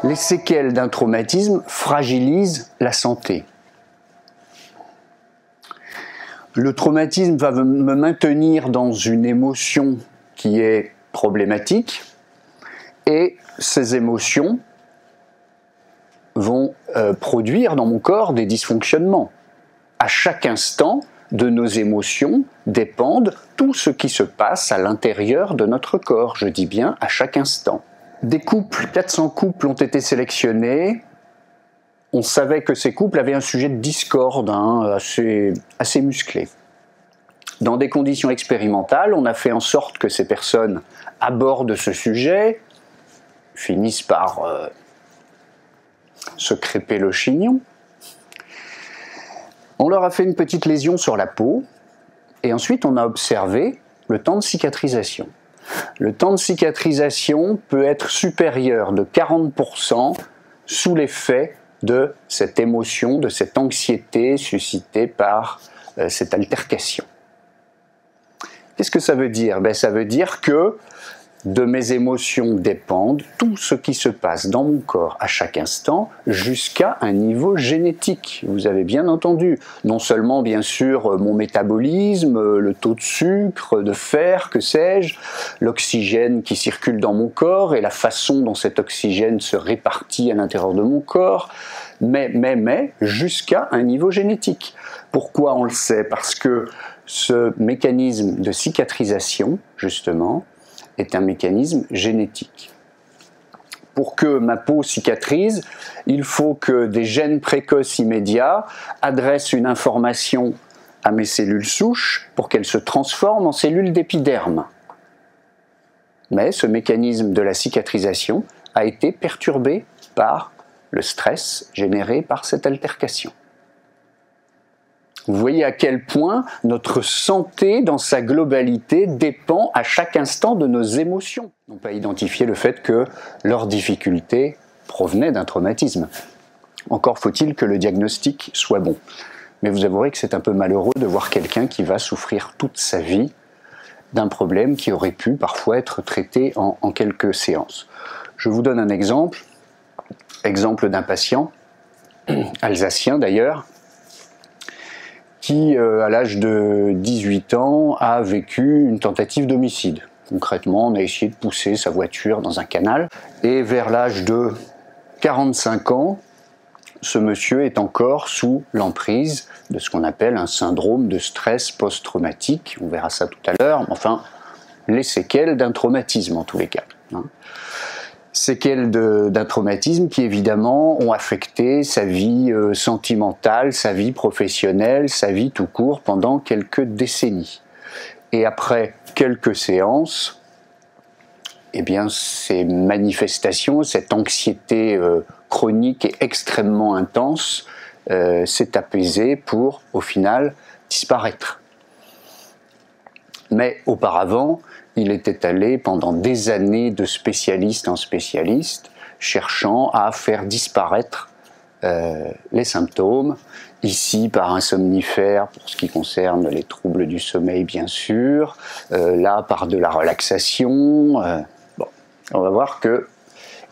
Les séquelles d'un traumatisme fragilisent la santé. Le traumatisme va me maintenir dans une émotion qui est problématique et ces émotions vont produire dans mon corps des dysfonctionnements. À chaque instant de nos émotions dépendent tout ce qui se passe à l'intérieur de notre corps. Je dis bien à chaque instant. Des couples, 400 couples ont été sélectionnés. On savait que ces couples avaient un sujet de discorde assez musclé. Dans des conditions expérimentales, on a fait en sorte que ces personnes abordent ce sujet, finissent par se crêper le chignon. On leur a fait une petite lésion sur la peau et ensuite on a observé le temps de cicatrisation. Le temps de cicatrisation peut être supérieur de 40% sous l'effet de cette émotion, de cette anxiété suscitée par cette altercation. Qu'est-ce que ça veut dire? Ça veut dire que de mes émotions dépendent tout ce qui se passe dans mon corps à chaque instant jusqu'à un niveau génétique. Vous avez bien entendu. Non seulement bien sûr mon métabolisme, le taux de sucre, de fer, que sais-je, l'oxygène qui circule dans mon corps et la façon dont cet oxygène se répartit à l'intérieur de mon corps, mais jusqu'à un niveau génétique. Pourquoi on le sait? Parce que ce mécanisme de cicatrisation, justement, est un mécanisme génétique. Pour que ma peau cicatrise, il faut que des gènes précoces immédiats adressent une information à mes cellules souches pour qu'elles se transforment en cellules d'épiderme. Mais ce mécanisme de la cicatrisation a été perturbé par le stress généré par cette altercation. Vous voyez à quel point notre santé dans sa globalité dépend à chaque instant de nos émotions. On peut identifier le fait que leurs difficultés provenaient d'un traumatisme. Encore faut-il que le diagnostic soit bon. Mais vous avouerez que c'est un peu malheureux de voir quelqu'un qui va souffrir toute sa vie d'un problème qui aurait pu parfois être traité en quelques séances. Je vous donne un exemple d'un patient, alsacien d'ailleurs, qui, à l'âge de 18 ans, a vécu une tentative d'homicide. Concrètement, on a essayé de pousser sa voiture dans un canal, et vers l'âge de 45 ans, ce monsieur est encore sous l'emprise de ce qu'on appelle un syndrome de stress post-traumatique. On verra ça tout à l'heure, enfin, les séquelles d'un traumatisme en tous les cas. Séquelles d'un traumatisme qui évidemment ont affecté sa vie sentimentale, sa vie professionnelle, sa vie tout court pendant quelques décennies. Et après quelques séances, eh bien, ces manifestations, cette anxiété chronique et extrêmement intense s'est apaisée pour, au final, disparaître. Mais auparavant, il était allé pendant des années de spécialiste en spécialiste, cherchant à faire disparaître les symptômes, ici par un somnifère pour ce qui concerne les troubles du sommeil bien sûr, là par de la relaxation. On va voir que,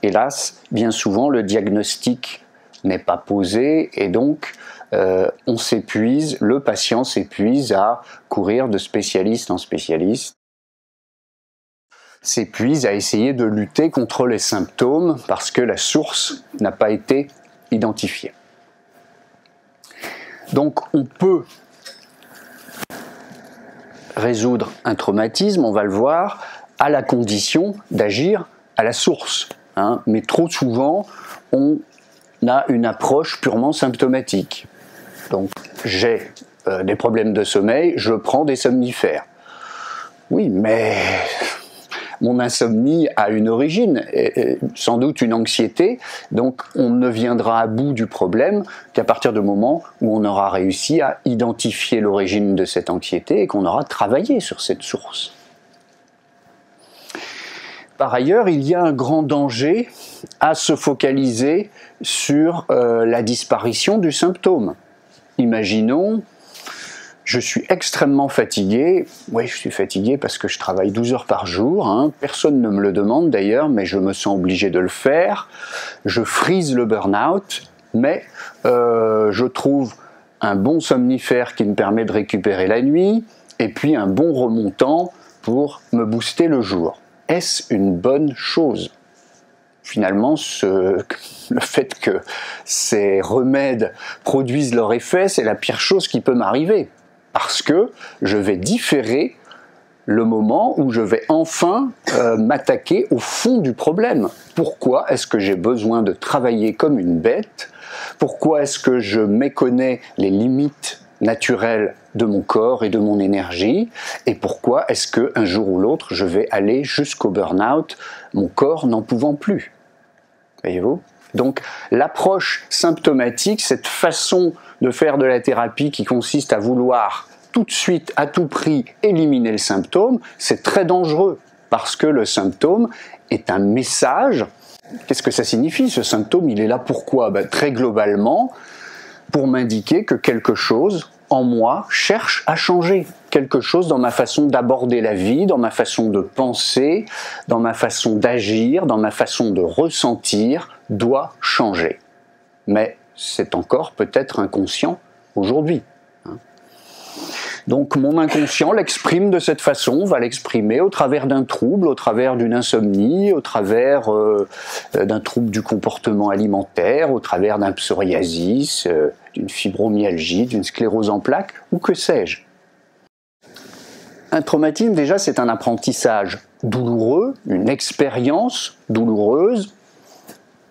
hélas, bien souvent le diagnostic n'est pas posé et donc on s'épuise, le patient s'épuise à courir de spécialiste en spécialiste, s'épuise à essayer de lutter contre les symptômes parce que la source n'a pas été identifiée. Donc on peut résoudre un traumatisme, on va le voir, à la condition d'agir à la source. Mais trop souvent, on a une approche purement symptomatique. Donc j'ai des problèmes de sommeil, je prends des somnifères. Oui, mais mon insomnie a une origine, sans doute une anxiété, donc on ne viendra à bout du problème qu'à partir du moment où on aura réussi à identifier l'origine de cette anxiété et qu'on aura travaillé sur cette source. Par ailleurs, il y a un grand danger à se focaliser sur la disparition du symptôme. Imaginons je suis extrêmement fatigué. Oui, je suis fatigué parce que je travaille 12 heures par jour. Hein. Personne ne me le demande d'ailleurs, mais je me sens obligé de le faire. Je frise le burn-out, mais je trouve un bon somnifère qui me permet de récupérer la nuit, et puis un bon remontant pour me booster le jour. Est-ce une bonne chose ? Finalement, le fait que ces remèdes produisent leur effet, c'est la pire chose qui peut m'arriver. Parce que je vais différer le moment où je vais enfin m'attaquer au fond du problème. Pourquoi est-ce que j'ai besoin de travailler comme une bête ? Pourquoi est-ce que je méconnais les limites naturelles de mon corps et de mon énergie? Et pourquoi est-ce qu'un jour ou l'autre, je vais aller jusqu'au burn-out, mon corps n'en pouvant plus? Voyez-vous? Donc l'approche symptomatique, cette façon de faire de la thérapie qui consiste à vouloir tout de suite, à tout prix, éliminer le symptôme, c'est très dangereux parce que le symptôme est un message. Qu'est-ce que ça signifie ce symptôme? Il est là pourquoi? Très globalement, pour m'indiquer que quelque chose en moi cherche à changer. Quelque chose dans ma façon d'aborder la vie, dans ma façon de penser, dans ma façon d'agir, dans ma façon de ressentir, doit changer. Mais c'est encore peut-être inconscient aujourd'hui. Donc mon inconscient l'exprime de cette façon, va l'exprimer au travers d'un trouble, au travers d'une insomnie, au travers d'un trouble du comportement alimentaire, au travers d'un psoriasis, d'une fibromyalgie, d'une sclérose en plaques, ou que sais-je. Un traumatisme, déjà, c'est un apprentissage douloureux, une expérience douloureuse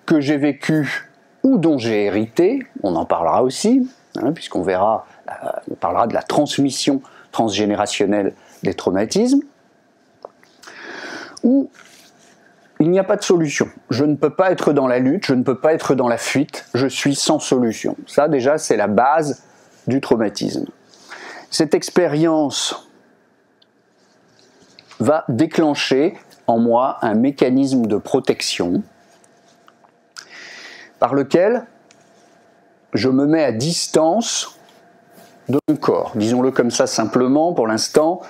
que j'ai vécue ou dont j'ai hérité, on en parlera aussi, puisqu'on verra, on parlera de la transmission transgénérationnelle des traumatismes, où il n'y a pas de solution. Je ne peux pas être dans la lutte, je ne peux pas être dans la fuite, je suis sans solution. Ça, déjà, c'est la base du traumatisme. Cette expérience va déclencher en moi un mécanisme de protection par lequel je me mets à distance de mon corps. Disons-le comme ça simplement, pour l'instant,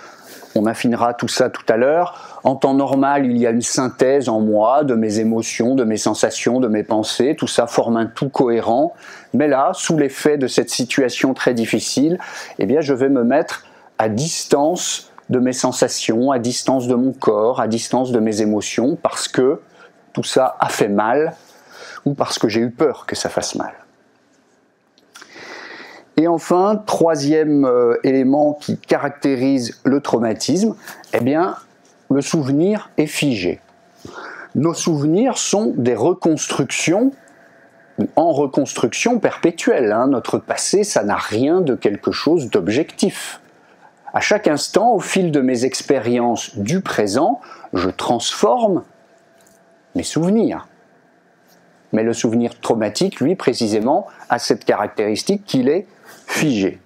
on affinera tout ça tout à l'heure. En temps normal, il y a une synthèse en moi de mes émotions, de mes sensations, de mes pensées. Tout ça forme un tout cohérent. Mais là, sous l'effet de cette situation très difficile, eh bien, je vais me mettre à distance de mes sensations, à distance de mon corps, à distance de mes émotions, parce que tout ça a fait mal, ou parce que j'ai eu peur que ça fasse mal. Et enfin, troisième élément qui caractérise le traumatisme, eh bien, le souvenir est figé. Nos souvenirs sont des reconstructions, en reconstruction perpétuelle. Notre passé, ça n'a rien de quelque chose d'objectif. À chaque instant, au fil de mes expériences du présent, je transforme mes souvenirs. Mais le souvenir traumatique, lui, précisément, a cette caractéristique qu'il est figé.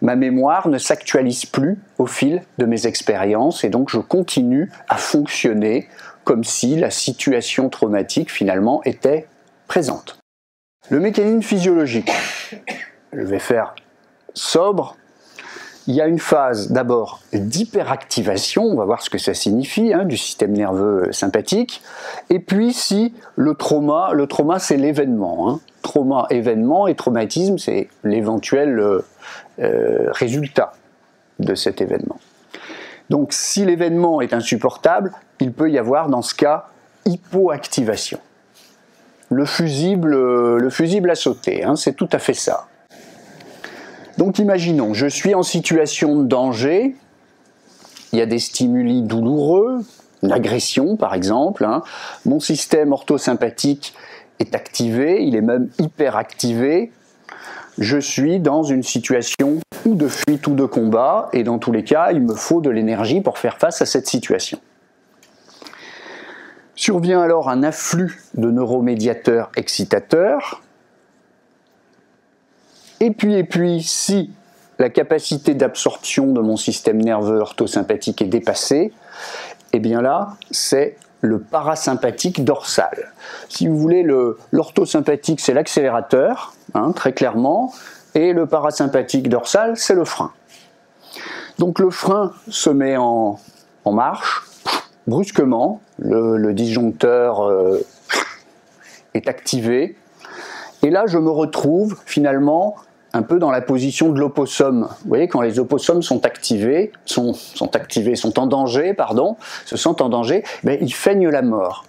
Ma mémoire ne s'actualise plus au fil de mes expériences et donc je continue à fonctionner comme si la situation traumatique, finalement, était présente. Le mécanisme physiologique, je vais faire sobre. Il y a une phase d'abord d'hyperactivation, on va voir ce que ça signifie, du système nerveux sympathique. Et puis si le trauma c'est l'événement. Trauma, événement et traumatisme, c'est l'éventuel résultat de cet événement. Donc si l'événement est insupportable, il peut y avoir dans ce cas hypoactivation. Le fusible a sauté, c'est tout à fait ça. Donc imaginons, je suis en situation de danger, il y a des stimuli douloureux, l'agression par exemple, mon système orthosympathique est activé, il est même hyperactivé, je suis dans une situation ou de fuite ou de combat, et dans tous les cas, il me faut de l'énergie pour faire face à cette situation. Survient alors un afflux de neuromédiateurs excitateurs. Et puis, si la capacité d'absorption de mon système nerveux orthosympathique est dépassée, eh bien là, c'est le parasympathique dorsal. Si vous voulez, l'orthosympathique, c'est l'accélérateur, très clairement, et le parasympathique dorsal, c'est le frein. Donc le frein se met en marche, brusquement, le disjoncteur est activé, et là je me retrouve finalement un peu dans la position de l'opossum. Vous voyez, quand les opossums sont activés, sont en danger, pardon, se sentent en danger, mais ils feignent la mort.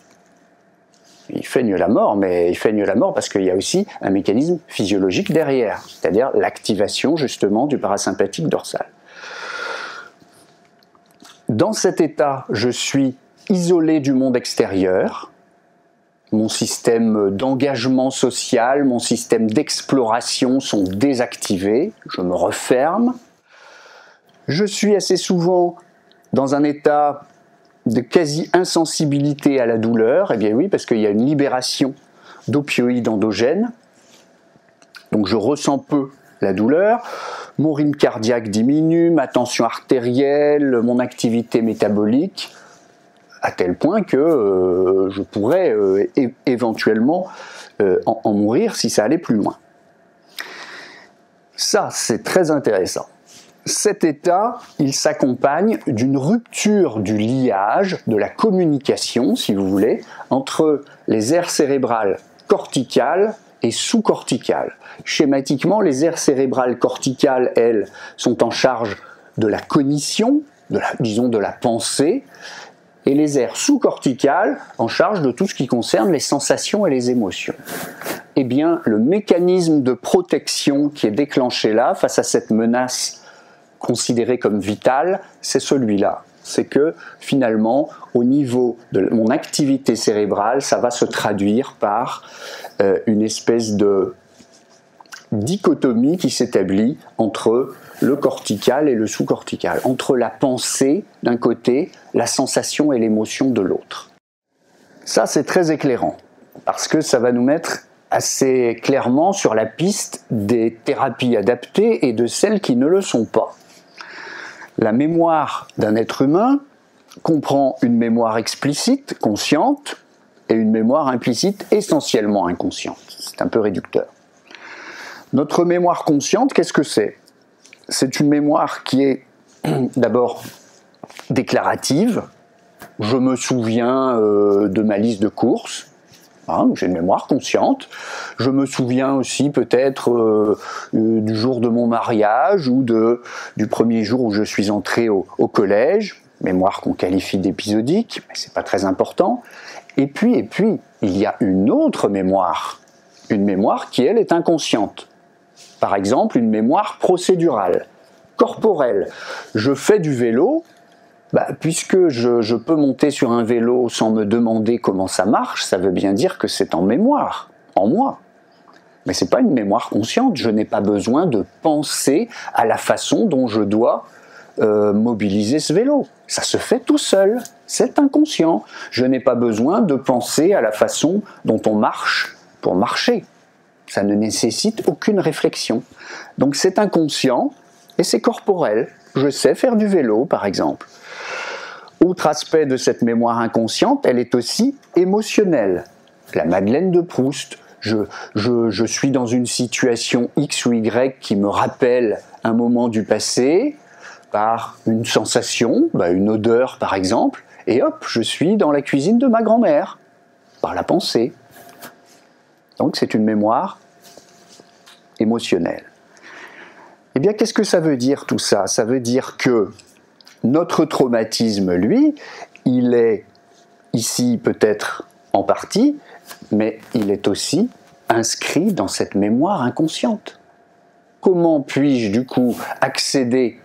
Ils feignent la mort, mais ils feignent la mort parce qu'il y a aussi un mécanisme physiologique derrière, c'est-à-dire l'activation justement du parasympathique dorsal. Dans cet état, je suis isolé du monde extérieur. Mon système d'engagement social, mon système d'exploration sont désactivés, je me referme. Je suis assez souvent dans un état de quasi-insensibilité à la douleur, eh bien oui, parce qu'il y a une libération d'opioïdes endogènes, donc je ressens peu la douleur, mon rythme cardiaque diminue, ma tension artérielle, mon activité métabolique, à tel point que je pourrais éventuellement en mourir si ça allait plus loin. Ça, c'est très intéressant. Cet état, il s'accompagne d'une rupture du liage, de la communication, si vous voulez, entre les aires cérébrales corticales et sous-corticales. Schématiquement, les aires cérébrales corticales, elles, sont en charge de la cognition, disons de la pensée, et les aires sous-corticales en charge de tout ce qui concerne les sensations et les émotions. Eh bien, le mécanisme de protection qui est déclenché là, face à cette menace considérée comme vitale, c'est celui-là. C'est que, finalement, au niveau de mon activité cérébrale, ça va se traduire par une espèce de dichotomie qui s'établit entre le cortical et le sous-cortical, entre la pensée d'un côté, la sensation et l'émotion de l'autre. Ça, c'est très éclairant, parce que ça va nous mettre assez clairement sur la piste des thérapies adaptées et de celles qui ne le sont pas. La mémoire d'un être humain comprend une mémoire explicite, consciente, et une mémoire implicite, essentiellement inconsciente. C'est un peu réducteur. Notre mémoire consciente, qu'est-ce que c'est ? C'est une mémoire qui est d'abord déclarative. Je me souviens de ma liste de courses. J'ai une mémoire consciente. Je me souviens aussi peut-être du jour de mon mariage ou du premier jour où je suis entré au collège. Mémoire qu'on qualifie d'épisodique, mais c'est pas très important. Et puis, il y a une autre mémoire. Une mémoire qui, elle, est inconsciente. Par exemple, une mémoire procédurale, corporelle. Je fais du vélo, puisque je peux monter sur un vélo sans me demander comment ça marche, ça veut bien dire que c'est en mémoire, en moi. Mais ce n'est pas une mémoire consciente, je n'ai pas besoin de penser à la façon dont je dois mobiliser ce vélo. Ça se fait tout seul, c'est inconscient. Je n'ai pas besoin de penser à la façon dont on marche pour marcher. Ça ne nécessite aucune réflexion. Donc c'est inconscient et c'est corporel. Je sais faire du vélo, par exemple. Autre aspect de cette mémoire inconsciente, elle est aussi émotionnelle. La Madeleine de Proust. Je suis dans une situation X ou Y qui me rappelle un moment du passé, par une sensation, une odeur par exemple, et hop, je suis dans la cuisine de ma grand-mère, par la pensée. Donc c'est une mémoire émotionnelle. Eh bien, qu'est-ce que ça veut dire tout ça ? Ça veut dire que notre traumatisme, lui, il est ici peut-être en partie, mais il est aussi inscrit dans cette mémoire inconsciente. Comment puis-je du coup accéder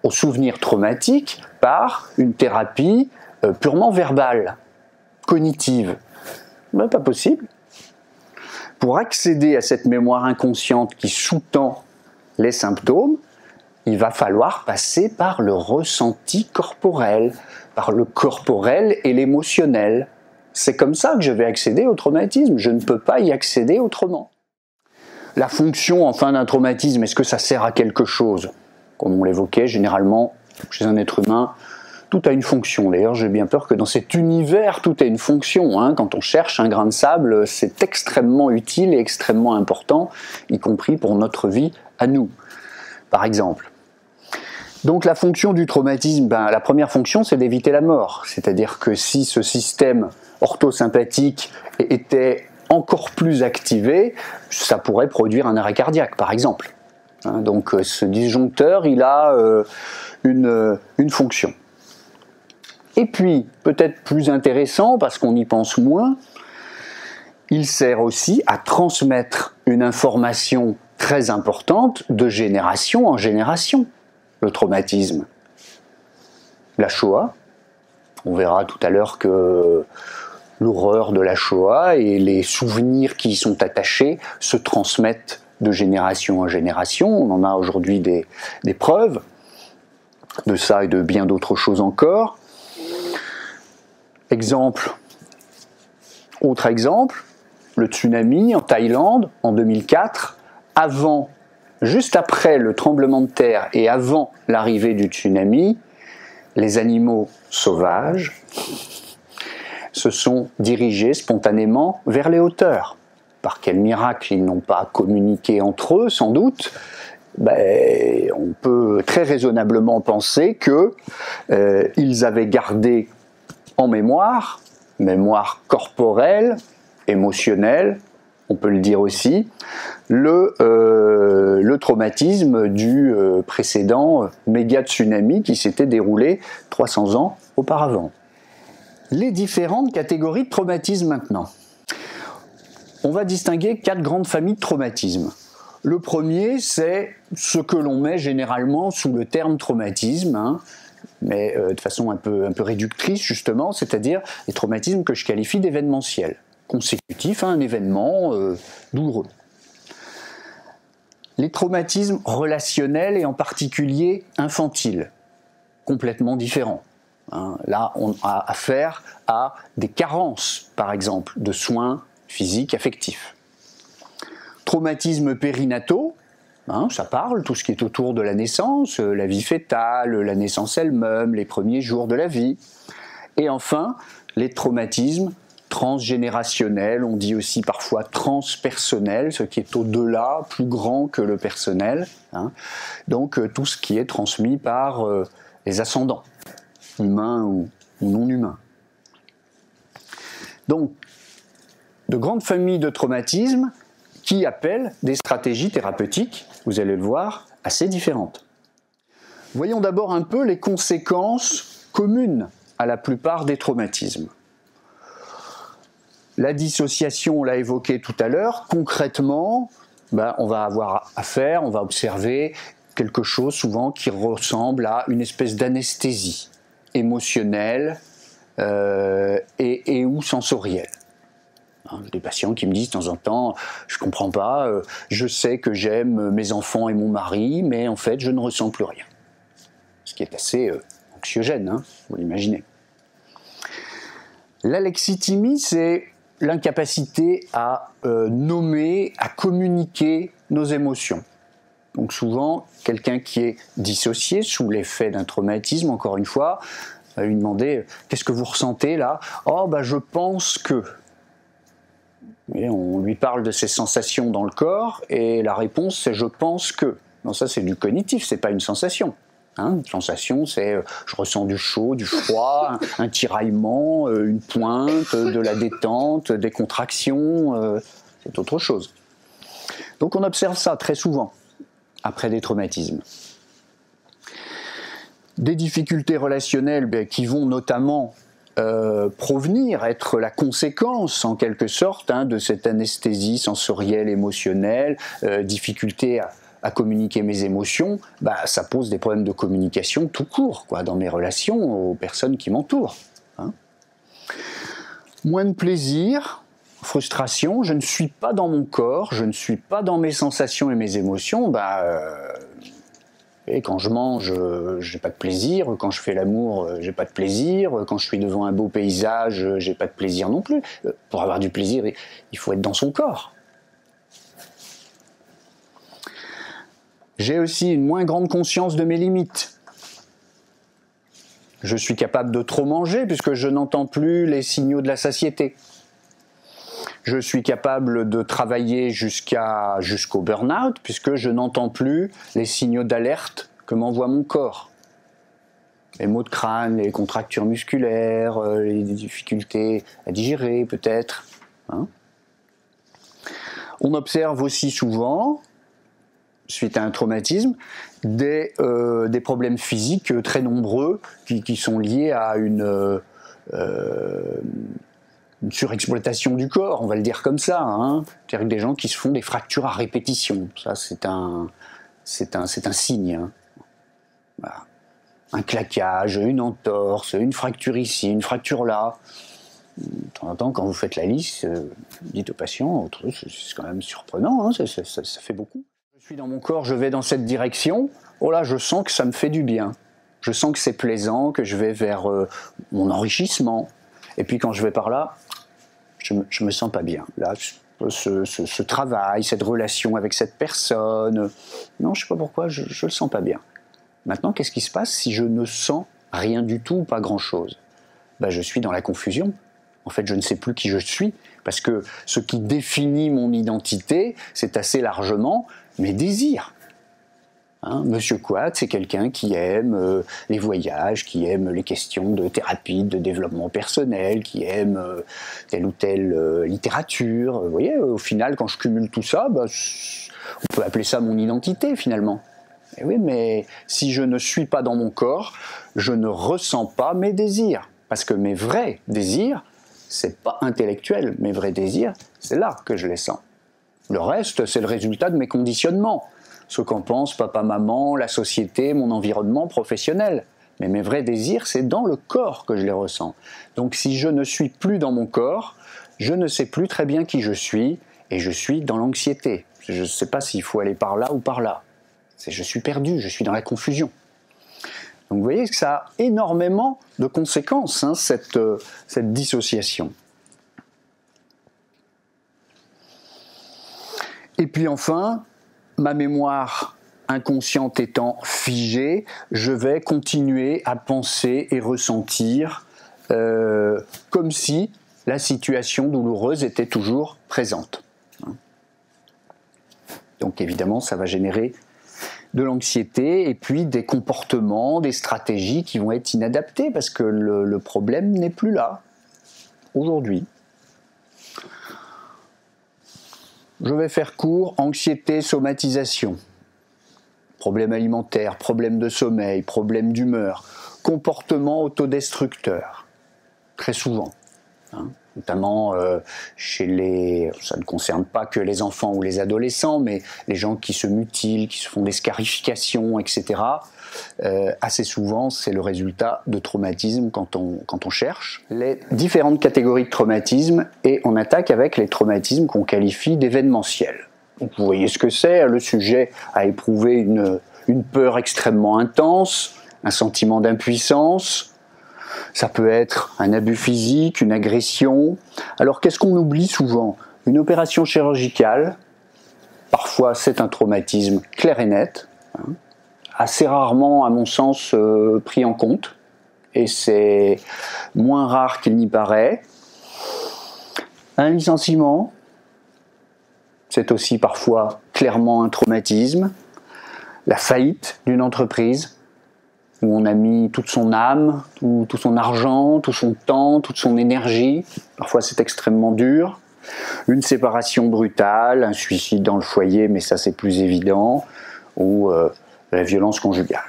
au souvenir traumatique par une thérapie purement verbale, cognitive ? Pas possible. Pour accéder à cette mémoire inconsciente qui sous-tend les symptômes, il va falloir passer par le ressenti corporel, par le corporel et l'émotionnel. C'est comme ça que je vais accéder au traumatisme, je ne peux pas y accéder autrement. La fonction enfin d'un traumatisme, est-ce que ça sert à quelque chose ? Comme on l'évoquait, généralement, chez un être humain, tout a une fonction. D'ailleurs, j'ai bien peur que dans cet univers, tout a une fonction. Quand on cherche un grain de sable, c'est extrêmement utile et extrêmement important, y compris pour notre vie à nous. Par exemple, Donc la fonction du traumatisme, la première fonction, c'est d'éviter la mort. C'est-à-dire que si ce système orthosympathique était encore plus activé, ça pourrait produire un arrêt cardiaque, par exemple. Donc ce disjoncteur, il a une fonction. Et puis, peut-être plus intéressant, parce qu'on y pense moins, il sert aussi à transmettre une information très importante de génération en génération, le traumatisme. La Shoah, on verra tout à l'heure que l'horreur de la Shoah et les souvenirs qui y sont attachés se transmettent de génération en génération. On en a aujourd'hui des preuves de ça et de bien d'autres choses encore. Autre exemple, le tsunami en Thaïlande en 2004, juste après le tremblement de terre et avant l'arrivée du tsunami, les animaux sauvages se sont dirigés spontanément vers les hauteurs. Par quel miracle ils n'ont pas communiqué entre eux, sans doute. On peut très raisonnablement penser qu'ils avaient gardé en mémoire corporelle, émotionnelle, on peut le dire aussi, le traumatisme du précédent méga tsunami qui s'était déroulé 300 ans auparavant. Les différentes catégories de traumatisme maintenant. On va distinguer 4 grandes familles de traumatisme. Le premier, c'est ce que l'on met généralement sous le terme traumatisme, mais de façon un peu réductrice justement, c'est-à-dire les traumatismes que je qualifie d'événementiels, consécutifs à un événement douloureux. Les traumatismes relationnels et en particulier infantiles, complètement différents. Là, on a affaire à des carences, par exemple, de soins physiques, affectifs. Traumatismes périnataux, ça parle, tout ce qui est autour de la naissance, la vie fœtale, la naissance elle-même, les premiers jours de la vie. Et enfin, les traumatismes transgénérationnels, on dit aussi parfois transpersonnels, ce qui est au-delà, plus grand que le personnel. Donc tout ce qui est transmis par les ascendants, humains ou non humains. Donc, de grandes familles de traumatismes qui appellent des stratégies thérapeutiques, vous allez le voir, assez différentes. Voyons d'abord un peu les conséquences communes à la plupart des traumatismes. La dissociation, on l'a évoqué tout à l'heure, concrètement, on va observer quelque chose souvent qui ressemble à une espèce d'anesthésie émotionnelle et ou sensorielle. J'ai des patients qui me disent de temps en temps, je ne comprends pas, je sais que j'aime mes enfants et mon mari, mais en fait je ne ressens plus rien. Ce qui est assez anxiogène, vous l'imaginez. L'alexithymie, c'est l'incapacité à nommer, à communiquer nos émotions. Donc souvent, quelqu'un qui est dissocié sous l'effet d'un traumatisme, encore une fois, va lui demander « Qu'est-ce que vous ressentez là ?»« Oh, je pense que... » Et on lui parle de ses sensations dans le corps et la réponse c'est « je pense que ». Non, ça c'est du cognitif, c'est pas une sensation. Une sensation c'est je ressens du chaud, du froid, un tiraillement, une pointe, de la détente, des contractions, c'est autre chose. Donc on observe ça très souvent après des traumatismes. Des difficultés relationnelles qui vont notamment provenir, être la conséquence en quelque sorte de cette anesthésie sensorielle, émotionnelle, difficulté à communiquer mes émotions, ça pose des problèmes de communication tout court, dans mes relations aux personnes qui m'entourent. Moins de plaisir, frustration, je ne suis pas dans mon corps, je ne suis pas dans mes sensations et mes émotions, et quand je mange, j'ai pas de plaisir. Quand je fais l'amour, j'ai pas de plaisir. Quand je suis devant un beau paysage, j'ai pas de plaisir non plus. Pour avoir du plaisir, il faut être dans son corps. J'ai aussi une moins grande conscience de mes limites. Je suis capable de trop manger puisque je n'entends plus les signaux de la satiété. Je suis capable de travailler jusqu'au burn-out puisque je n'entends plus les signaux d'alerte que m'envoie mon corps. Les maux de crâne, les contractures musculaires, les difficultés à digérer peut-être. Hein. On observe aussi souvent, suite à un traumatisme, des problèmes physiques très nombreux qui sont liés à une surexploitation du corps, on va le dire comme ça. Hein. C'est-à-dire des gens qui se font des fractures à répétition. Ça, c'est un signe. Hein. Voilà. Un claquage, une entorse, une fracture ici, une fracture là. De temps en temps, quand vous faites la liste, dites aux patients, c'est quand même surprenant, hein, ça fait beaucoup. Je suis dans mon corps, je vais dans cette direction, oh là, je sens que ça me fait du bien. Je sens que c'est plaisant, que je vais vers mon enrichissement. Et puis quand je vais par là, je me sens pas bien. Là, ce travail, cette relation avec cette personne, non, je sais pas pourquoi, je le sens pas bien. Maintenant, qu'est-ce qui se passe si je ne sens rien du tout, pas grand-chose? Ben, je suis dans la confusion. En fait, je ne sais plus qui je suis, parce que ce qui définit mon identité, c'est assez largement mes désirs. Hein, Monsieur Quat, c'est quelqu'un qui aime les voyages, qui aime les questions de thérapie, de développement personnel, qui aime telle ou telle littérature. Vous voyez, au final, quand je cumule tout ça, ben, on peut appeler ça mon identité, finalement. Et oui, mais si je ne suis pas dans mon corps, je ne ressens pas mes désirs. Parce que mes vrais désirs, c'est pas intellectuel. Mes vrais désirs, c'est là que je les sens. Le reste, c'est le résultat de mes conditionnements. Ce qu'en pense papa, maman, la société, mon environnement professionnel. Mais mes vrais désirs, c'est dans le corps que je les ressens. Donc si je ne suis plus dans mon corps, je ne sais plus très bien qui je suis, et je suis dans l'anxiété. Je ne sais pas s'il faut aller par là ou par là. Je suis perdu, je suis dans la confusion. Donc vous voyez que ça a énormément de conséquences, hein, cette dissociation. Et puis enfin, ma mémoire inconsciente étant figée, je vais continuer à penser et ressentir comme si la situation douloureuse était toujours présente. Donc évidemment, ça va générer de l'anxiété et puis des comportements, des stratégies qui vont être inadaptés parce que le problème n'est plus là, aujourd'hui. Je vais faire court, anxiété, somatisation. Problème alimentaire, problème de sommeil, problème d'humeur, comportement autodestructeur, très souvent. Hein. Notamment chez les... Ça ne concerne pas que les enfants ou les adolescents, mais les gens qui se mutilent, qui se font des scarifications, etc. Assez souvent, c'est le résultat de traumatismes quand on cherche les différentes catégories de traumatismes, et on attaque avec les traumatismes qu'on qualifie d'événementiels. Donc vous voyez ce que c'est, le sujet a éprouvé une peur extrêmement intense, un sentiment d'impuissance. Ça peut être un abus physique, une agression. Alors qu'est-ce qu'on oublie souvent? Une opération chirurgicale, parfois c'est un traumatisme clair et net, hein, assez rarement à mon sens pris en compte, et c'est moins rare qu'il n'y paraît. Un licenciement, c'est aussi parfois clairement un traumatisme. La faillite d'une entreprise, où on a mis toute son âme, tout son argent, tout son temps, toute son énergie. Parfois c'est extrêmement dur. Une séparation brutale, un suicide dans le foyer, mais ça c'est plus évident, ou la violence conjugale.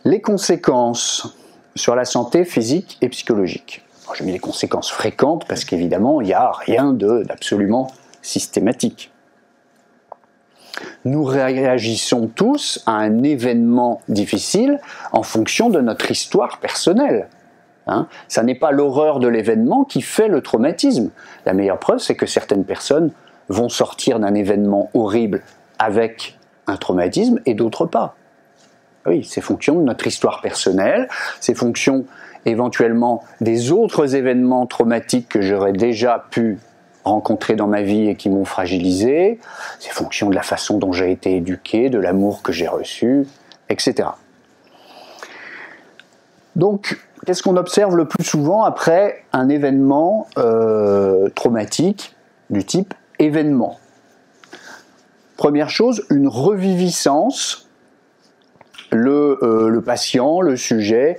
Les conséquences sur la santé physique et psychologique. Alors, j'ai mis les conséquences fréquentes parce qu'évidemment il n'y a rien d'absolument systématique. Nous réagissons tous à un événement difficile en fonction de notre histoire personnelle. Hein, ça n'est pas l'horreur de l'événement qui fait le traumatisme. La meilleure preuve, c'est que certaines personnes vont sortir d'un événement horrible avec un traumatisme et d'autres pas. Oui, c'est fonction de notre histoire personnelle, c'est fonction éventuellement des autres événements traumatiques que j'aurais déjà pu rencontrés dans ma vie et qui m'ont fragilisé, c'est fonction de la façon dont j'ai été éduqué, de l'amour que j'ai reçu, etc. Donc, qu'est-ce qu'on observe le plus souvent après un événement traumatique du type événement? Première chose, une reviviscence le patient, le sujet,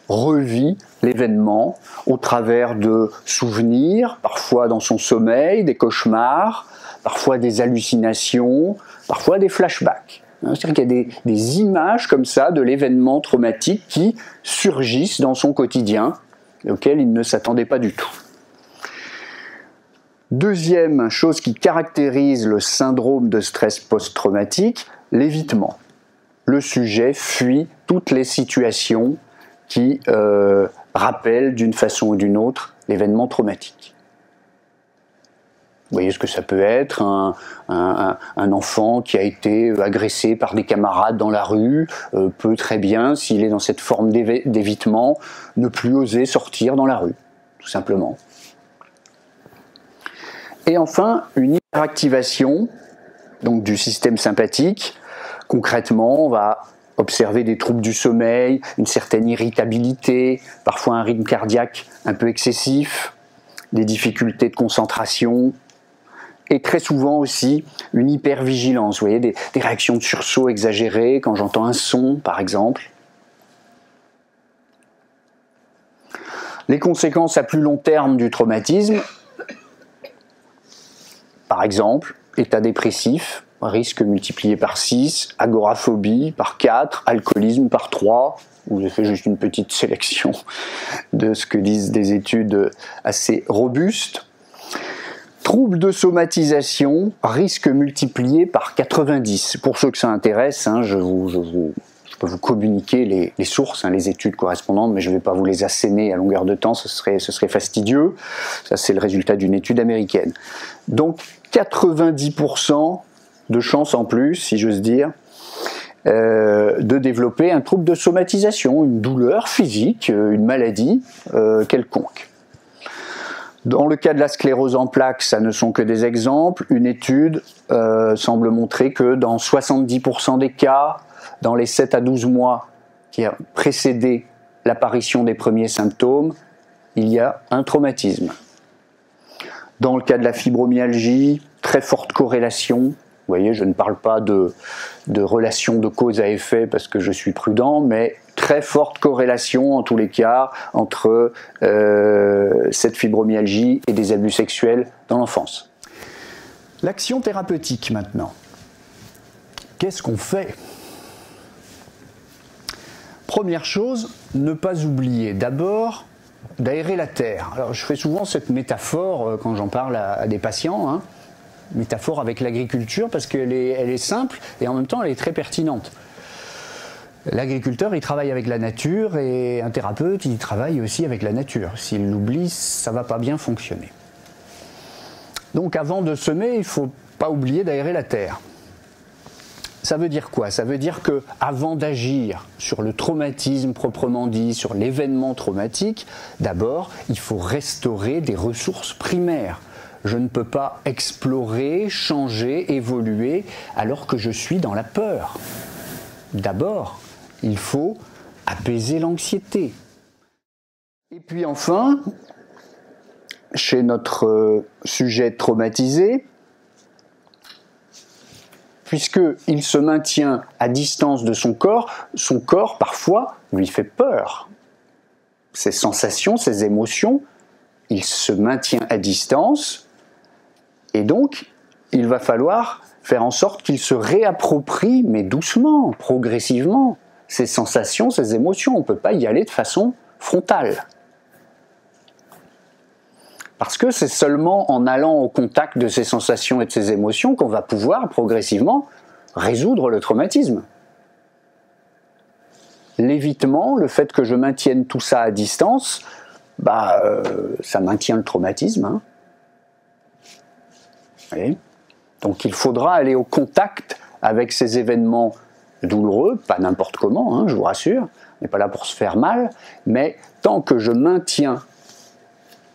revit l'événement au travers de souvenirs, parfois dans son sommeil, des cauchemars, parfois des hallucinations, parfois des flashbacks. C'est-à-dire qu'il y a des images comme ça de l'événement traumatique qui surgissent dans son quotidien, auquel il ne s'attendait pas du tout. Deuxième chose qui caractérise le syndrome de stress post-traumatique, l'évitement. Le sujet fuit toutes les situations qui rappellent d'une façon ou d'une autre l'événement traumatique. Vous voyez ce que ça peut être, un enfant qui a été agressé par des camarades dans la rue peut très bien, s'il est dans cette forme d'évitement, ne plus oser sortir dans la rue, tout simplement. Et enfin, une hyperactivation donc, du système sympathique. Concrètement, on va observer des troubles du sommeil, une certaine irritabilité, parfois un rythme cardiaque un peu excessif, des difficultés de concentration, et très souvent aussi une hypervigilance. Vous voyez, des réactions de sursaut exagérées quand j'entends un son, par exemple. Les conséquences à plus long terme du traumatisme, par exemple, état dépressif, risque multiplié par 6, agoraphobie par 4, alcoolisme par 3. J'ai fait juste une petite sélection de ce que disent des études assez robustes. Troubles de somatisation, risque multiplié par 90. Pour ceux que ça intéresse, je peux vous communiquer les sources, les études correspondantes, mais je ne vais pas vous les asséner à longueur de temps, ce serait fastidieux. Ça, c'est le résultat d'une étude américaine. Donc, 90% de chances en plus, si j'ose dire, de développer un trouble de somatisation, une douleur physique, une maladie quelconque. Dans le cas de la sclérose en plaques, ça ne sont que des exemples. Une étude semble montrer que dans 70% des cas, dans les 7 à 12 mois qui a précédé l'apparition des premiers symptômes, il y a un traumatisme. Dans le cas de la fibromyalgie, très forte corrélation. Vous voyez, je ne parle pas de relation de cause à effet parce que je suis prudent, mais très forte corrélation en tous les cas entre cette fibromyalgie et des abus sexuels dans l'enfance. L'action thérapeutique maintenant. Qu'est-ce qu'on fait ? Première chose, ne pas oublier d'abord d'aérer la terre. Alors je fais souvent cette métaphore quand j'en parle à des patients, métaphore avec l'agriculture parce qu'elle est simple et en même temps elle est très pertinente. L'agriculteur il travaille avec la nature et un thérapeute il travaille aussi avec la nature. S'il l'oublie, ça ne va pas bien fonctionner. Donc avant de semer, il ne faut pas oublier d'aérer la terre. Ça veut dire quoi? Ça veut dire qu'avant d'agir sur le traumatisme proprement dit, sur l'événement traumatique, d'abord, il faut restaurer des ressources primaires. Je ne peux pas explorer, changer, évoluer alors que je suis dans la peur. D'abord, il faut apaiser l'anxiété. Et puis enfin, chez notre sujet traumatisé, puisqu'il se maintient à distance de son corps parfois lui fait peur. Ses sensations, ses émotions, il se maintient à distance et donc il va falloir faire en sorte qu'il se réapproprie, mais doucement, progressivement, ses sensations, ses émotions. On ne peut pas y aller de façon frontale. Parce que c'est seulement en allant au contact de ces sensations et de ces émotions qu'on va pouvoir progressivement résoudre le traumatisme. L'évitement, le fait que je maintienne tout ça à distance, ça maintient le traumatisme. Oui. Donc il faudra aller au contact avec ces événements douloureux, pas n'importe comment, je vous rassure, on n'est pas là pour se faire mal, mais tant que je maintiens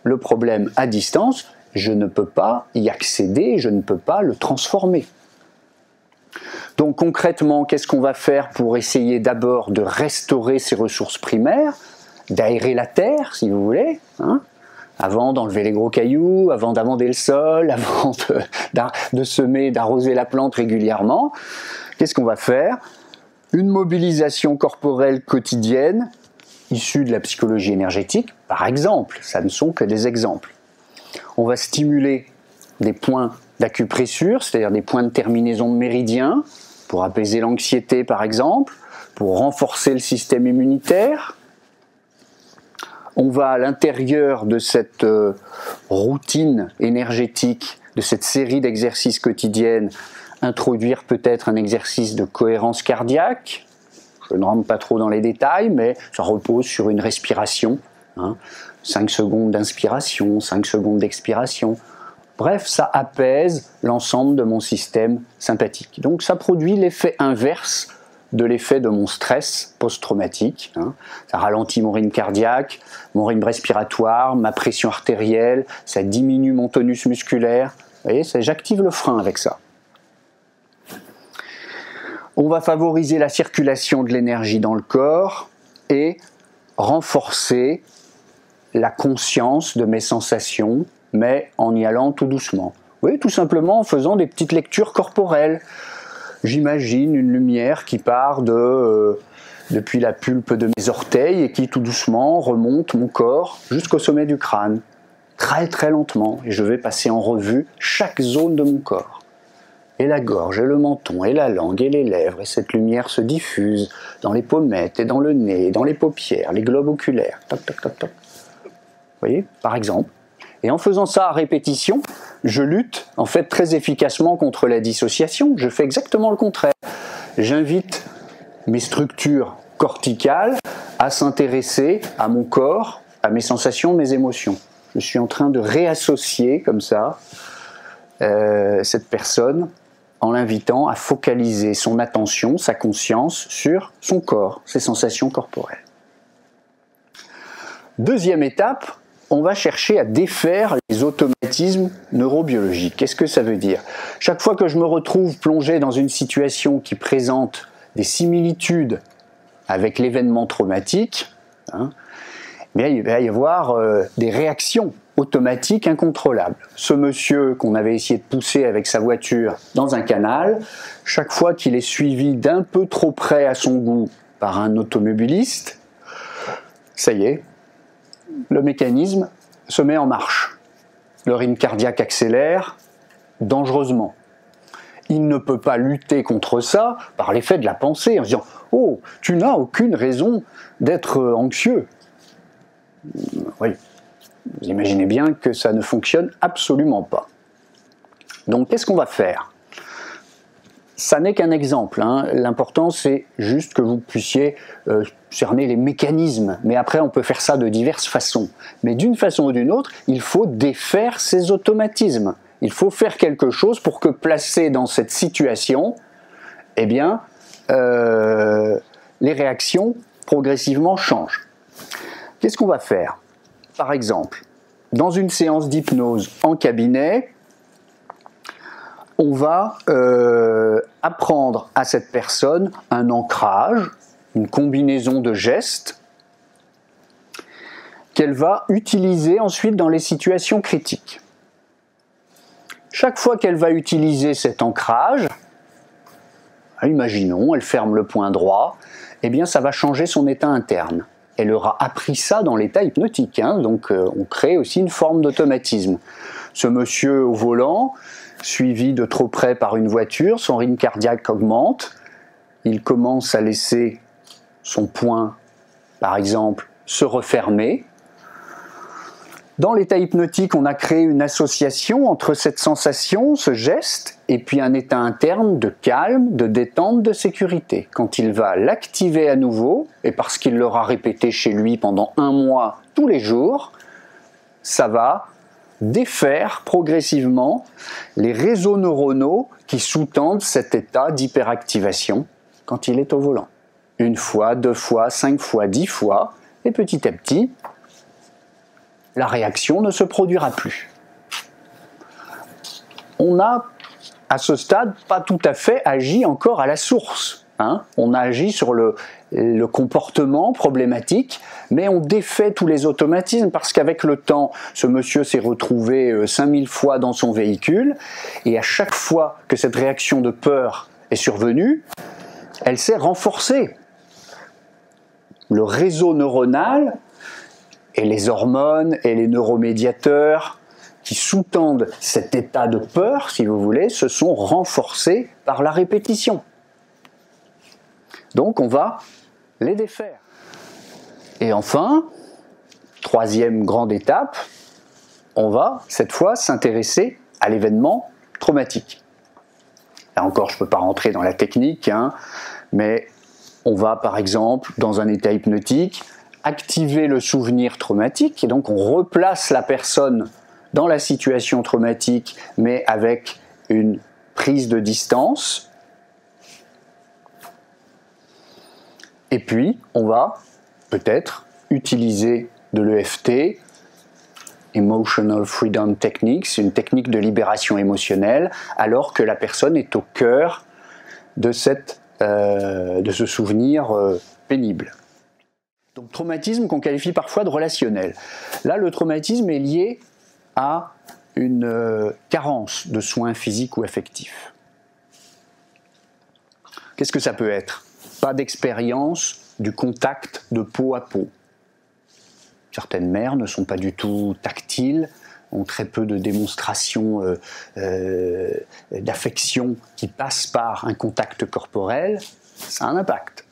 le problème à distance, je ne peux pas y accéder, je ne peux pas le transformer. Donc concrètement, qu'est-ce qu'on va faire pour essayer d'abord de restaurer ces ressources primaires, d'aérer la terre, si vous voulez, avant d'enlever les gros cailloux, avant d'amender le sol, avant de semer, d'arroser la plante régulièrement. Qu'est-ce qu'on va faire? Une mobilisation corporelle quotidienne, issue de la psychologie énergétique, par exemple, ça ne sont que des exemples. On va stimuler des points d'acupressure, c'est-à-dire des points de terminaison de méridiens, pour apaiser l'anxiété par exemple, pour renforcer le système immunitaire. On va à l'intérieur de cette routine énergétique, de cette série d'exercices quotidiennes, introduire peut-être un exercice de cohérence cardiaque. Je ne rentre pas trop dans les détails, mais ça repose sur une respiration. 5 secondes d'inspiration, 5 secondes d'expiration. Bref, ça apaise l'ensemble de mon système sympathique. Donc ça produit l'effet inverse de l'effet de mon stress post-traumatique. Ça ralentit mon rythme cardiaque, mon rythme respiratoire, ma pression artérielle, ça diminue mon tonus musculaire. Vous voyez, j'active le frein avec ça. On va favoriser la circulation de l'énergie dans le corps et renforcer la conscience de mes sensations, mais en y allant tout doucement. Oui, tout simplement en faisant des petites lectures corporelles. J'imagine une lumière qui part depuis la pulpe de mes orteils et qui tout doucement remonte mon corps jusqu'au sommet du crâne. Très très lentement. Et je vais passer en revue chaque zone de mon corps. Et la gorge, et le menton, et la langue, et les lèvres. Et cette lumière se diffuse dans les pommettes, et dans le nez, et dans les paupières, les globes oculaires. Toc, toc, toc, toc. Vous voyez, par exemple. Et en faisant ça à répétition, je lutte en fait très efficacement contre la dissociation. Je fais exactement le contraire. J'invite mes structures corticales à s'intéresser à mon corps, à mes sensations, mes émotions. Je suis en train de réassocier comme ça cette personne en l'invitant à focaliser son attention, sa conscience sur son corps, ses sensations corporelles. Deuxième étape, on va chercher à défaire les automatismes neurobiologiques. Qu'est-ce que ça veut dire? Chaque fois que je me retrouve plongé dans une situation qui présente des similitudes avec l'événement traumatique, bien, il va y avoir des réactions automatiques incontrôlables. Ce monsieur qu'on avait essayé de pousser avec sa voiture dans un canal, chaque fois qu'il est suivi d'un peu trop près à son goût par un automobiliste, ça y est, le mécanisme se met en marche. Le rythme cardiaque accélère dangereusement. Il ne peut pas lutter contre ça par l'effet de la pensée en disant « Oh, tu n'as aucune raison d'être anxieux ». Oui, vous imaginez bien que ça ne fonctionne absolument pas. Donc qu'est-ce qu'on va faire? Ça n'est qu'un exemple, L'important c'est juste que vous puissiez cerner les mécanismes, mais après on peut faire ça de diverses façons. Mais d'une façon ou d'une autre, il faut défaire ces automatismes. Il faut faire quelque chose pour que placé dans cette situation, eh bien, les réactions progressivement changent. Qu'est-ce qu'on va faire? Par exemple, dans une séance d'hypnose en cabinet, on va apprendre à cette personne un ancrage, une combinaison de gestes qu'elle va utiliser ensuite dans les situations critiques. Chaque fois qu'elle va utiliser cet ancrage, imaginons, elle ferme le poing droit, eh bien ça va changer son état interne. Elle aura appris ça dans l'état hypnotique, donc on crée aussi une forme d'automatisme. Ce monsieur au volant, suivi de trop près par une voiture, son rythme cardiaque augmente, il commence à laisser son poing, par exemple, se refermer. Dans l'état hypnotique, on a créé une association entre cette sensation, ce geste, et puis un état interne de calme, de détente, de sécurité. Quand il va l'activer à nouveau, et parce qu'il l'aura répété chez lui pendant 1 mois tous les jours, ça va défaire progressivement les réseaux neuronaux qui sous-tendent cet état d'hyperactivation quand il est au volant. 1 fois, 2 fois, 5 fois, 10 fois, et petit à petit, la réaction ne se produira plus. On n'a, à ce stade, pas tout à fait agi encore à la source. On a agi sur le comportement problématique, mais on défait tous les automatismes parce qu'avec le temps, ce monsieur s'est retrouvé 5000 fois dans son véhicule, et à chaque fois que cette réaction de peur est survenue, elle sait renforcer le réseau neuronal et les hormones et les neuromédiateurs qui sous-tendent cet état de peur, si vous voulez, se sont renforcés par la répétition. Donc on va les défaire. Et enfin, troisième grande étape, on va cette fois s'intéresser à l'événement traumatique. Là encore, je ne peux pas rentrer dans la technique, mais on va par exemple, dans un état hypnotique, activer le souvenir traumatique, et donc on replace la personne dans la situation traumatique, mais avec une prise de distance. Et puis, on va peut-être utiliser de l'EFT, Emotional Freedom Techniques, une technique de libération émotionnelle, alors que la personne est au cœur de ce souvenir pénible. Donc traumatisme qu'on qualifie parfois de relationnel. Là, le traumatisme est lié à une carence de soins physiques ou affectifs. Qu'est-ce que ça peut être? Pas d'expérience du contact de peau à peau. Certaines mères ne sont pas du tout tactiles, ont très peu de démonstrations d'affection qui passent par un contact corporel. Ça a un impact.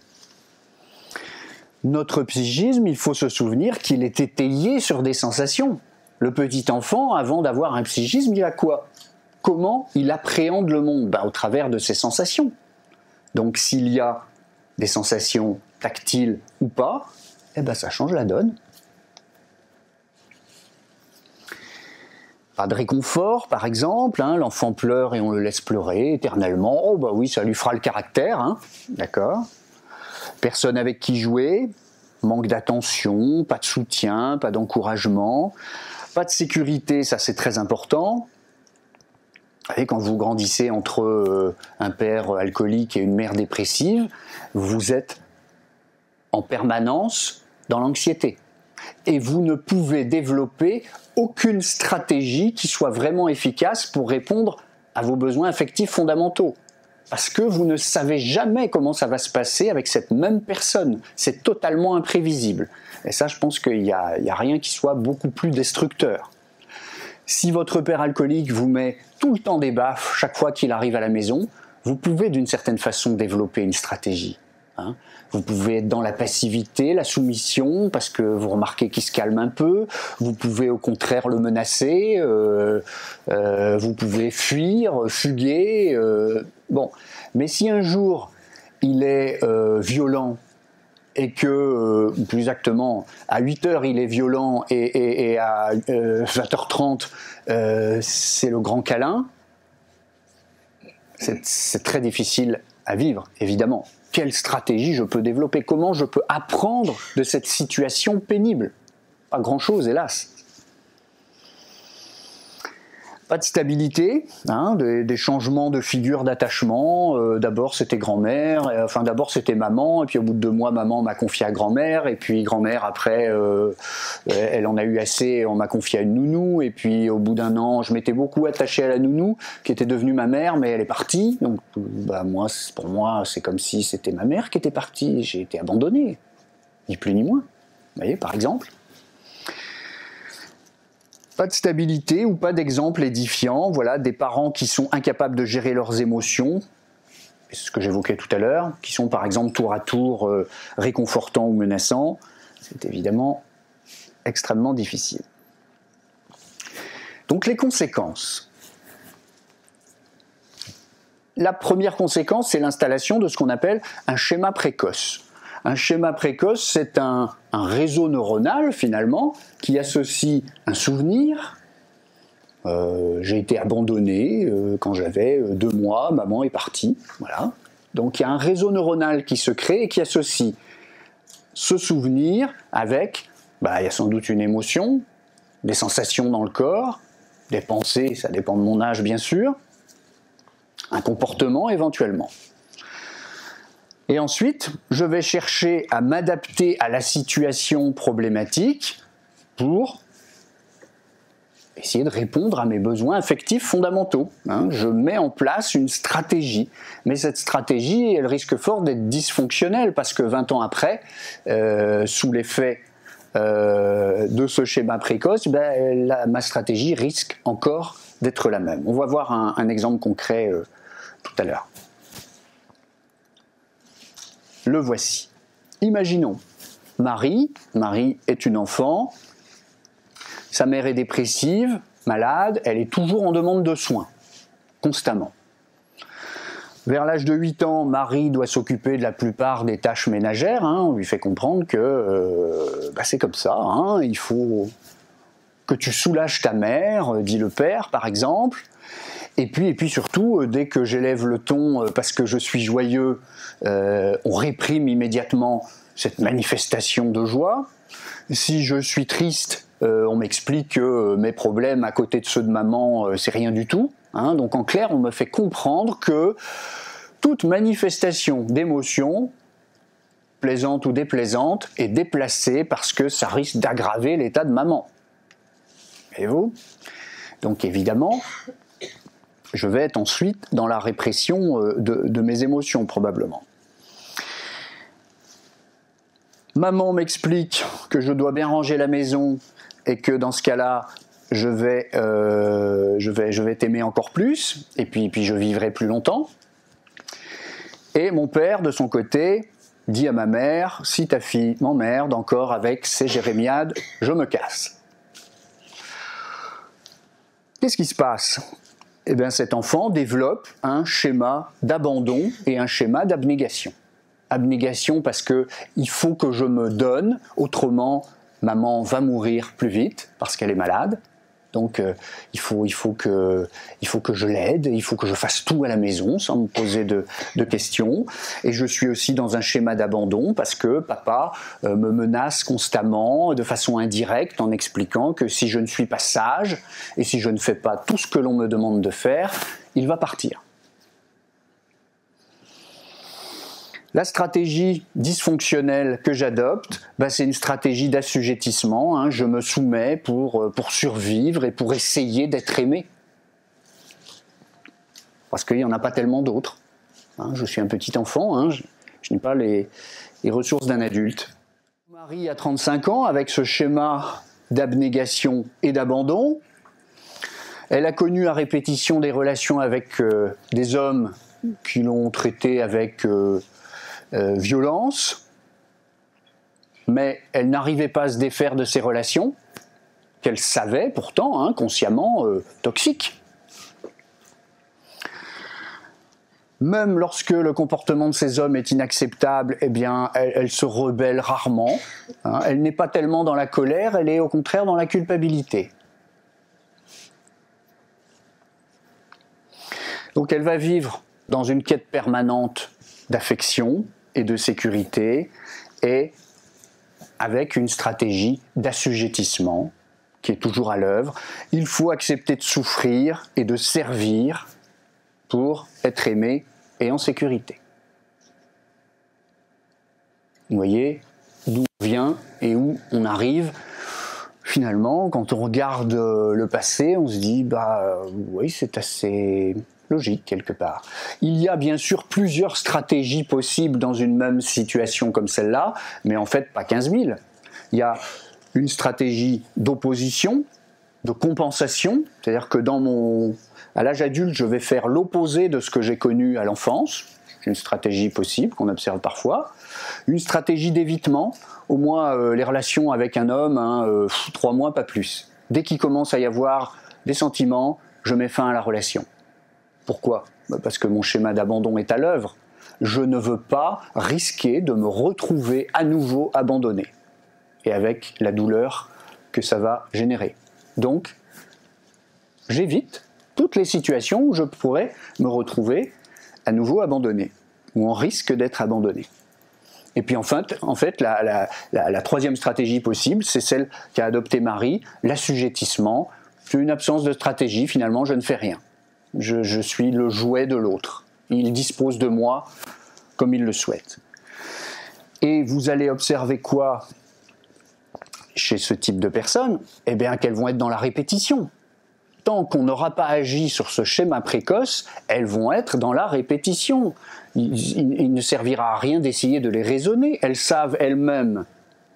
Notre psychisme, il faut se souvenir qu'il est étayé sur des sensations. Le petit enfant, avant d'avoir un psychisme, il a quoi? Comment il appréhende le monde? Au travers de ses sensations. Donc s'il y a des sensations tactiles ou pas, ça change la donne. Pas de réconfort, par exemple, l'enfant pleure et on le laisse pleurer éternellement, oh oui, ça lui fera le caractère, d'accord. Personne avec qui jouer, manque d'attention, pas de soutien, pas d'encouragement, pas de sécurité, ça c'est très important. Et quand vous grandissez entre un père alcoolique et une mère dépressive, vous êtes en permanence dans l'anxiété. Et vous ne pouvez développer aucune stratégie qui soit vraiment efficace pour répondre à vos besoins affectifs fondamentaux. Parce que vous ne savez jamais comment ça va se passer avec cette même personne. C'est totalement imprévisible. Et ça, je pense qu'il n'y a rien qui soit beaucoup plus destructeur. Si votre père alcoolique vous met tout le temps des baffes chaque fois qu'il arrive à la maison, vous pouvez d'une certaine façon développer une stratégie. Vous pouvez être dans la passivité, la soumission, parce que vous remarquez qu'il se calme un peu. Vous pouvez au contraire le menacer. Vous pouvez fuir, fuguer. Mais si un jour il est violent et que, plus exactement, à 8h il est violent et à 20h30 c'est le grand câlin, c'est très difficile à vivre, évidemment. Quelle stratégie je peux développer? Comment je peux apprendre de cette situation pénible? Pas grand-chose, hélas. Pas de stabilité, des changements de figure d'attachement. D'abord c'était grand-mère, d'abord c'était maman, et puis au bout de 2 mois, maman m'a confié à grand-mère, et puis grand-mère après, elle en a eu assez, on m'a confié à une nounou, et puis au bout d'1 an, je m'étais beaucoup attaché à la nounou, qui était devenue ma mère, mais elle est partie. Donc pour moi, c'est comme si c'était ma mère qui était partie, j'ai été abandonné, ni plus ni moins. Vous voyez, par exemple. Pas de stabilité ou pas d'exemple édifiant, voilà, des parents qui sont incapables de gérer leurs émotions, c'est ce que j'évoquais tout à l'heure, qui sont par exemple tour à tour réconfortants ou menaçants, c'est évidemment extrêmement difficile. Donc les conséquences. La première conséquence, c'est l'installation de ce qu'on appelle un schéma précoce. Un schéma précoce, c'est un réseau neuronal, finalement, qui associe un souvenir. J'ai été abandonné quand j'avais 2 mois, maman est partie. Voilà. Donc il y a un réseau neuronal qui se crée et qui associe ce souvenir avec, il y a sans doute une émotion, des sensations dans le corps, des pensées, ça dépend de mon âge bien sûr, un comportement éventuellement. Et ensuite, je vais chercher à m'adapter à la situation problématique pour essayer de répondre à mes besoins affectifs fondamentaux. Hein. Je mets en place une stratégie. Mais cette stratégie, elle risque fort d'être dysfonctionnelle parce que 20 ans après, sous l'effet de ce schéma précoce, ma stratégie risque encore d'être la même. On va voir un exemple concret tout à l'heure. Le voici. Imaginons, Marie est une enfant, sa mère est dépressive, malade, elle est toujours en demande de soins, constamment. Vers l'âge de 8 ans, Marie doit s'occuper de la plupart des tâches ménagères, hein. On lui fait comprendre que c'est comme ça, hein. Il faut que tu soulages ta mère, dit le père par exemple. Et puis surtout, dès que j'élève le ton parce que je suis joyeux, on réprime immédiatement cette manifestation de joie. Si je suis triste, on m'explique que mes problèmes à côté de ceux de maman, c'est rien du tout. Hein. Donc en clair, on me fait comprendre que toute manifestation d'émotion, plaisante ou déplaisante, est déplacée parce que ça risque d'aggraver l'état de maman. Et vous ? Donc évidemment, je vais être ensuite dans la répression de mes émotions probablement. Maman m'explique que je dois bien ranger la maison et que dans ce cas-là, je vais t'aimer encore plus et puis je vivrai plus longtemps. Et mon père, de son côté, dit à ma mère, si ta fille m'emmerde encore avec ses jérémiades, je me casse. Qu'est-ce qui se passe ? Eh bien, cet enfant développe un schéma d'abandon et un schéma d'abnégation. Abnégation parce qu'il faut que je me donne, autrement maman va mourir plus vite parce qu'elle est malade. Donc il faut que je l'aide, il faut que je fasse tout à la maison sans me poser de questions. Et je suis aussi dans un schéma d'abandon parce que papa me menace constamment de façon indirecte en expliquant que si je ne suis pas sage et si je ne fais pas tout ce que l'on me demande de faire, il va partir. La stratégie dysfonctionnelle que j'adopte, c'est une stratégie d'assujettissement. Hein. Je me soumets pour survivre et pour essayer d'être aimé. Parce qu'il n'y en a pas tellement d'autres. Hein. Je suis un petit enfant, hein. Je n'ai pas les ressources d'un adulte. Marie a 35 ans avec ce schéma d'abnégation et d'abandon. Elle a connu à répétition des relations avec des hommes qui l'ont traitée avec violence, mais elle n'arrivait pas à se défaire de ces relations, qu'elle savait pourtant, hein, consciemment, toxiques. Même lorsque le comportement de ces hommes est inacceptable, eh bien, elle se rebelle rarement. Hein, elle n'est pas tellement dans la colère, elle est au contraire dans la culpabilité. Donc elle va vivre dans une quête permanente d'affection et de sécurité, et avec une stratégie d'assujettissement qui est toujours à l'œuvre. Il faut accepter de souffrir et de servir pour être aimé et en sécurité. Vous voyez d'où on vient et où on arrive. Finalement, quand on regarde le passé, on se dit, oui, c'est assez logique quelque part. Il y a bien sûr plusieurs stratégies possibles dans une même situation comme celle-là, mais en fait pas 15 000. Il y a une stratégie d'opposition, de compensation, c'est-à-dire que à l'âge adulte, je vais faire l'opposé de ce que j'ai connu à l'enfance. C'est une stratégie possible qu'on observe parfois. Une stratégie d'évitement, au moins les relations avec un homme, 3 mois, pas plus. Dès qu'il commence à y avoir des sentiments, je mets fin à la relation. Pourquoi ? Parce que mon schéma d'abandon est à l'œuvre. Je ne veux pas risquer de me retrouver à nouveau abandonné. Et avec la douleur que ça va générer. Donc, j'évite toutes les situations où je pourrais me retrouver à nouveau abandonné, ou en risque d'être abandonné. Et puis en fait la troisième stratégie possible, c'est celle qu'a adoptée Marie, l'assujettissement. J'ai une absence de stratégie, finalement je ne fais rien. Je suis le jouet de l'autre. Il dispose de moi comme il le souhaite. Et vous allez observer quoi chez ce type de personnes ? Eh bien qu'elles vont être dans la répétition. tant qu'on n'aura pas agi sur ce schéma précoce, elles vont être dans la répétition. Il ne servira à rien d'essayer de les raisonner. Elles savent elles-mêmes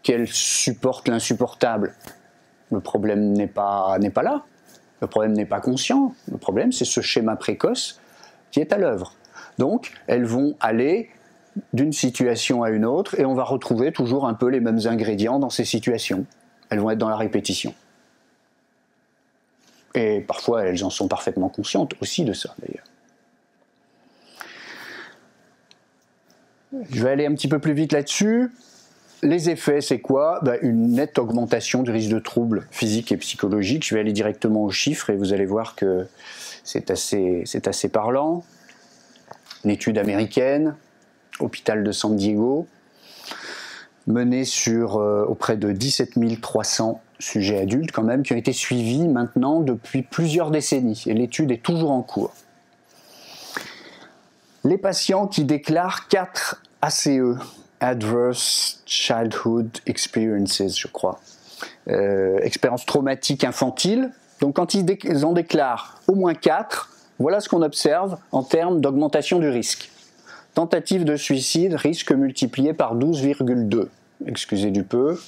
qu'elles supportent l'insupportable. Le problème n'est pas là. Le problème n'est pas conscient. Le problème, c'est ce schéma précoce qui est à l'œuvre. Donc, elles vont aller d'une situation à une autre et on va retrouver toujours un peu les mêmes ingrédients dans ces situations. Elles vont être dans la répétition. Et parfois, elles en sont parfaitement conscientes aussi de ça, d'ailleurs. Je vais aller un petit peu plus vite là-dessus. Les effets, c'est quoi? Une nette augmentation du risque de troubles physiques et psychologiques. Je vais aller directement aux chiffres et vous allez voir que c'est assez parlant. Une étude américaine, hôpital de San Diego, menée auprès de 17 300 sujets adultes quand même, qui ont été suivis maintenant depuis plusieurs décennies. Et l'étude est toujours en cours. Les patients qui déclarent 4 ACE, Adverse Childhood Experiences, je crois, expériences traumatiques infantiles. Donc quand ils en déclarent au moins 4, voilà ce qu'on observe en termes d'augmentation du risque. Tentative de suicide, risque multiplié par 12,2. Excusez du peu.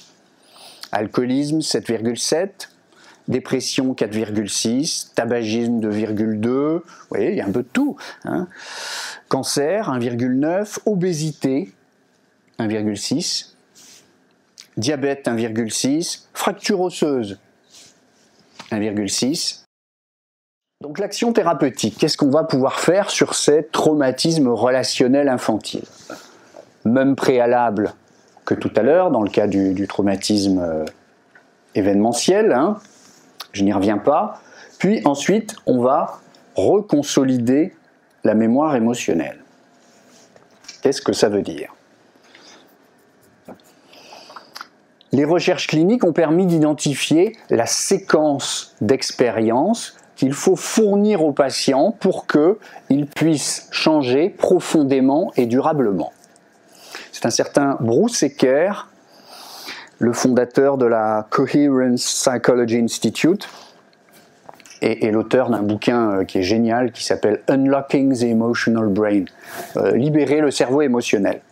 Alcoolisme, 7,7. Dépression, 4,6. Tabagisme, 2,2. Vous voyez, il y a un peu de tout. Hein. Cancer, 1,9. Obésité, 1,6. Diabète, 1,6. Fracture osseuse, 1,6. Donc l'action thérapeutique, qu'est-ce qu'on va pouvoir faire sur ces traumatismes relationnels infantiles? Même préalable que tout à l'heure, dans le cas du traumatisme événementiel, hein, je n'y reviens pas. Puis ensuite, on va reconsolider la mémoire émotionnelle. Qu'est-ce que ça veut dire? Les recherches cliniques ont permis d'identifier la séquence d'expériences qu'il faut fournir aux patients pour qu'ils puissent changer profondément et durablement. C'est un certain Bruce Ecker, le fondateur de la Coherence Psychology Institute, et l'auteur d'un bouquin qui est génial, qui s'appelle Unlocking the Emotional Brain, libérer le cerveau émotionnel.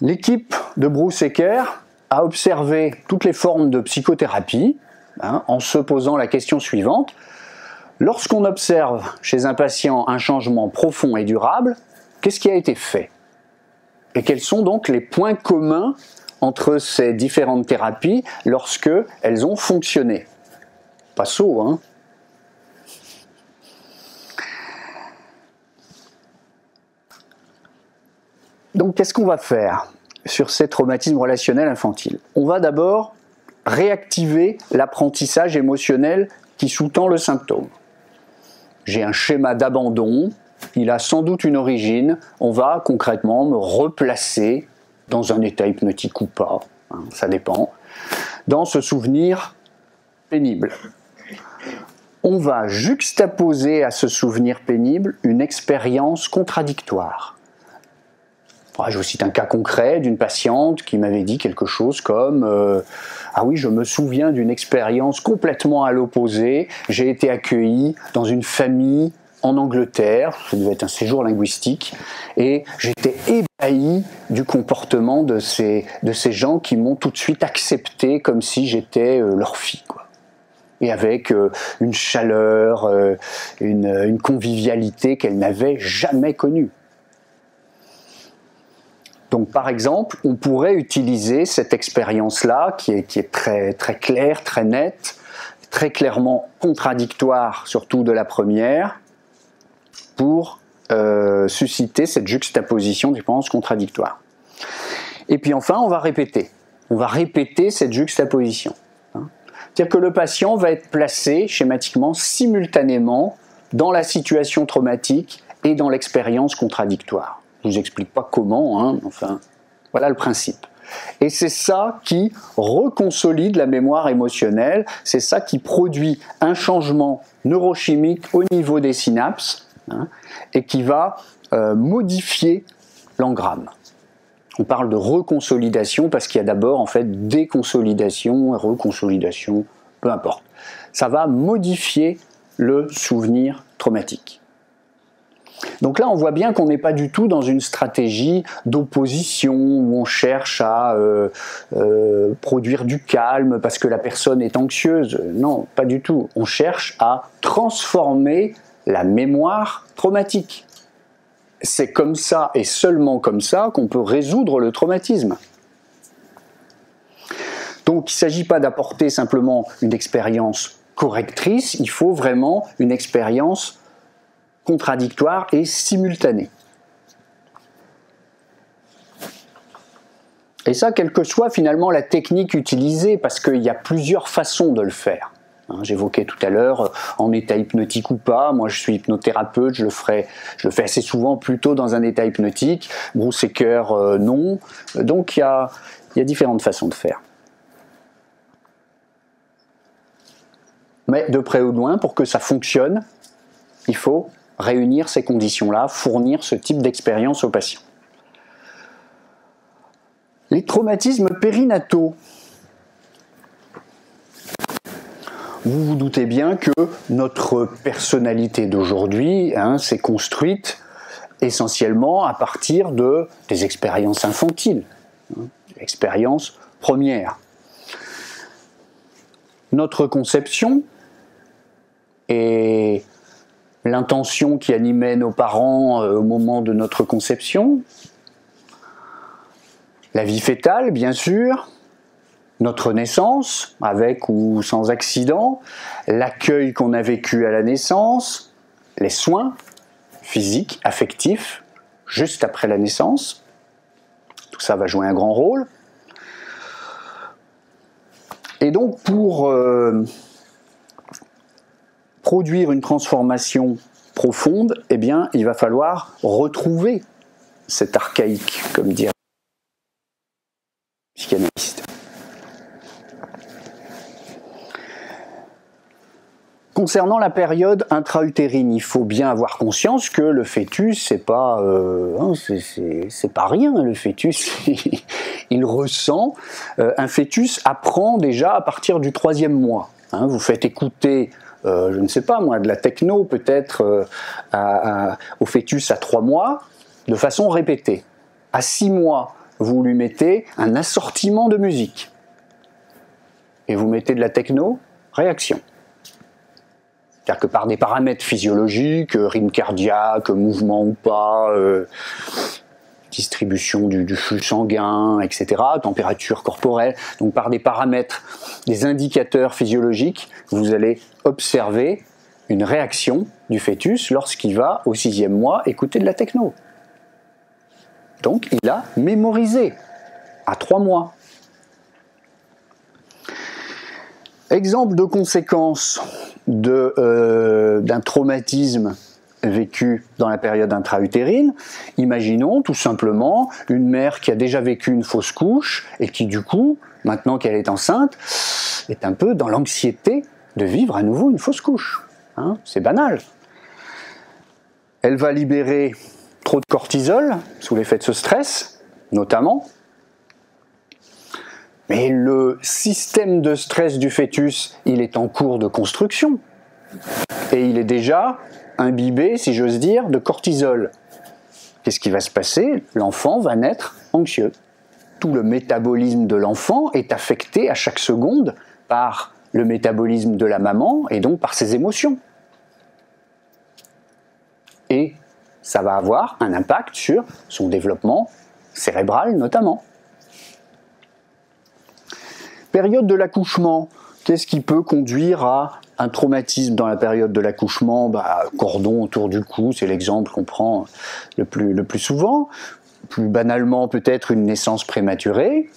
L'équipe de Bruce Ecker a observé toutes les formes de psychothérapie, en se posant la question suivante. Lorsqu'on observe chez un patient un changement profond et durable, qu'est-ce qui a été fait? Et quels sont donc les points communs entre ces différentes thérapies lorsque elles ont fonctionné? Pas sot, hein? Donc qu'est-ce qu'on va faire sur ces traumatismes relationnels infantiles? On va d'abord réactiver l'apprentissage émotionnel qui sous-tend le symptôme. J'ai un schéma d'abandon, il a sans doute une origine, on va concrètement me replacer dans un état hypnotique ou pas, hein, ça dépend, dans ce souvenir pénible. On va juxtaposer à ce souvenir pénible une expérience contradictoire. Je vous cite un cas concret d'une patiente qui m'avait dit quelque chose comme ah oui, je me souviens d'une expérience complètement à l'opposé, j'ai été accueillie dans une famille en Angleterre, ça devait être un séjour linguistique, et j'étais ébahi du comportement de ces gens qui m'ont tout de suite accepté comme si j'étais leur fille, quoi. Et avec une chaleur, une convivialité qu'elle n'avait jamais connue. Donc par exemple, on pourrait utiliser cette expérience-là, qui est très, très claire, très nette, très clairement contradictoire, surtout de la première, pour susciter cette juxtaposition d'expériences contradictoires. Et puis enfin, on va répéter cette juxtaposition. C'est-à-dire que le patient va être placé schématiquement, simultanément, dans la situation traumatique et dans l'expérience contradictoire. Je ne vous explique pas comment, hein, enfin, voilà le principe. Et c'est ça qui reconsolide la mémoire émotionnelle, c'est ça qui produit un changement neurochimique au niveau des synapses, hein, et qui va modifier l'engramme. On parle de reconsolidation parce qu'il y a d'abord en fait déconsolidation, reconsolidation, peu importe. ça va modifier le souvenir traumatique. Donc là, on voit bien qu'on n'est pas du tout dans une stratégie d'opposition où on cherche à produire du calme parce que la personne est anxieuse. Non, pas du tout. On cherche à transformer la mémoire traumatique. C'est comme ça et seulement comme ça qu'on peut résoudre le traumatisme. Donc il ne s'agit pas d'apporter simplement une expérience correctrice, il faut vraiment une expérience contradictoire et simultanée. Et ça, quelle que soit finalement la technique utilisée, parce qu'il y a plusieurs façons de le faire. J'évoquais tout à l'heure, en état hypnotique ou pas, moi je suis hypnothérapeute, je le fais assez souvent plutôt dans un état hypnotique, Bruce-Séquard non, donc il y a différentes façons de faire. Mais de près ou de loin, pour que ça fonctionne, il faut réunir ces conditions-là, fournir ce type d'expérience aux patients. Les traumatismes périnataux. Vous vous doutez bien que notre personnalité d'aujourd'hui s'est construite essentiellement à partir des expériences infantiles, expériences premières. Notre conception et l'intention qui animait nos parents au moment de notre conception, la vie fœtale, bien sûr, notre naissance, avec ou sans accident, l'accueil qu'on a vécu à la naissance, les soins physiques, affectifs, juste après la naissance, tout ça va jouer un grand rôle. Et donc pour produire une transformation profonde, eh bien, il va falloir retrouver cet archaïque, comme dirait le psychanalyste. Concernant la période intra-utérine, il faut bien avoir conscience que le fœtus, c'est pas rien. Le fœtus, il ressent. Un fœtus apprend déjà à partir du 3e mois. Vous faites écouter, je ne sais pas moi, de la techno peut-être au fœtus à 3 mois, de façon répétée. À 6 mois, vous lui mettez un assortiment de musique. Et vous mettez de la techno, réaction. C'est-à-dire que par des paramètres physiologiques, rythme cardiaque, mouvement ou pas, distribution du flux sanguin, etc., température corporelle, donc par des paramètres, des indicateurs physiologiques, vous allez observer une réaction du fœtus lorsqu'il va, au 6e mois, écouter de la techno. Donc il a mémorisé à 3 mois. Exemple de conséquence d'un traumatisme vécu dans la période intra-utérine, imaginons tout simplement une mère qui a déjà vécu une fausse couche et qui du coup, maintenant qu'elle est enceinte, est un peu dans l'anxiété de vivre à nouveau une fausse couche. C'est banal. Elle va libérer trop de cortisol sous l'effet de ce stress, notamment. Mais le système de stress du fœtus, il est en cours de construction. Et il est déjà imbibé, si j'ose dire, de cortisol. Qu'est-ce qui va se passer? L'enfant va naître anxieux. Tout le métabolisme de l'enfant est affecté à chaque seconde par le métabolisme de la maman et donc par ses émotions. Et ça va avoir un impact sur son développement cérébral notamment. Période de l'accouchement, qu'est-ce qui peut conduire à un traumatisme dans la période de l'accouchement? Cordon autour du cou, c'est l'exemple qu'on prend le plus souvent. Plus banalement, peut-être une naissance prématurée,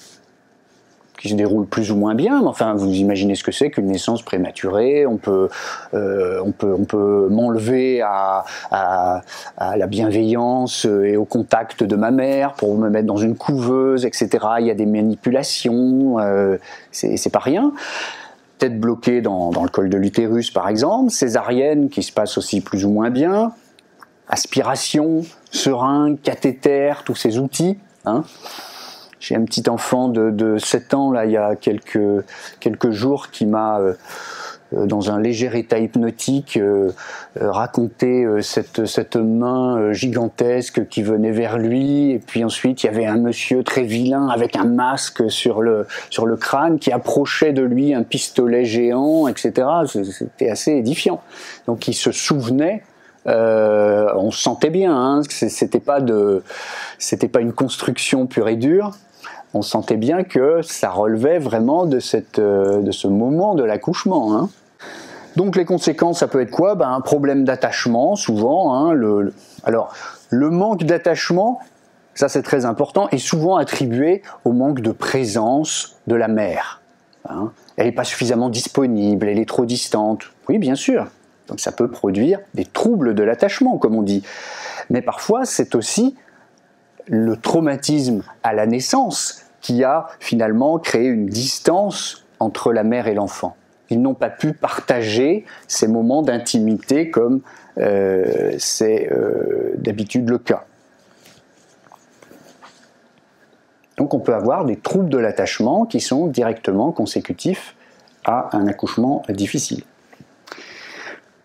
qui se déroule plus ou moins bien, mais enfin, vous imaginez ce que c'est qu'une naissance prématurée. On peut m'enlever à la bienveillance et au contact de ma mère pour me mettre dans une couveuse, etc. Il y a des manipulations, c'est pas rien. Tête bloquée dans le col de l'utérus, par exemple. Césarienne, qui se passe aussi plus ou moins bien. Aspiration, seringue, cathéter, tous ces outils. J'ai un petit enfant de 7 ans, là, il y a quelques jours, qui m'a dans un léger état hypnotique, racontait cette main gigantesque qui venait vers lui, et puis ensuite il y avait un monsieur très vilain avec un masque sur le crâne qui approchait de lui un pistolet géant, etc. C'était assez édifiant. Donc il se souvenait, on se sentait bien, hein, c'était pas une construction pure et dure. On sentait bien que ça relevait vraiment de ce moment de l'accouchement, hein. Donc les conséquences, ça peut être quoi? Un problème d'attachement, souvent, hein, alors, le manque d'attachement, ça c'est très important, est souvent attribué au manque de présence de la mère, hein. Elle n'est pas suffisamment disponible, elle est trop distante. Oui, bien sûr. Donc ça peut produire des troubles de l'attachement, comme on dit. Mais parfois, c'est aussi le traumatisme à la naissance qui a finalement créé une distance entre la mère et l'enfant. Ils n'ont pas pu partager ces moments d'intimité comme c'est d'habitude le cas. Donc on peut avoir des troubles de l'attachement qui sont directement consécutifs à un accouchement difficile.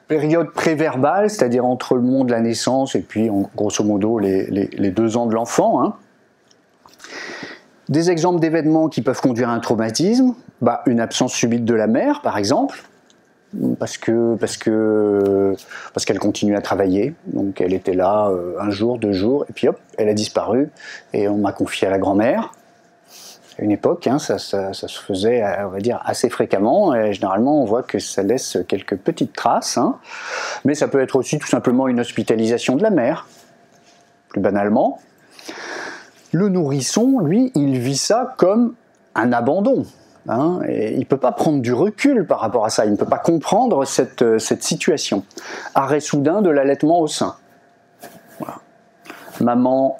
Période préverbale, c'est-à-dire entre le moment de la naissance et puis grosso modo les 2 ans de l'enfant, hein. Des exemples d'événements qui peuvent conduire à un traumatisme, une absence subite de la mère, par exemple, parce qu'elle continue à travailler, donc elle était là 1 jour, 2 jours, et puis hop, elle a disparu, et on m'a confié à la grand-mère. À une époque, hein, ça se faisait, on va dire, assez fréquemment, et généralement on voit que ça laisse quelques petites traces, hein. Mais ça peut être aussi tout simplement une hospitalisation de la mère, plus banalement. Le nourrisson, lui, il vit ça comme un abandon, hein, et il ne peut pas prendre du recul par rapport à ça, il ne peut pas comprendre cette situation. Arrêt soudain de l'allaitement au sein. Voilà. Maman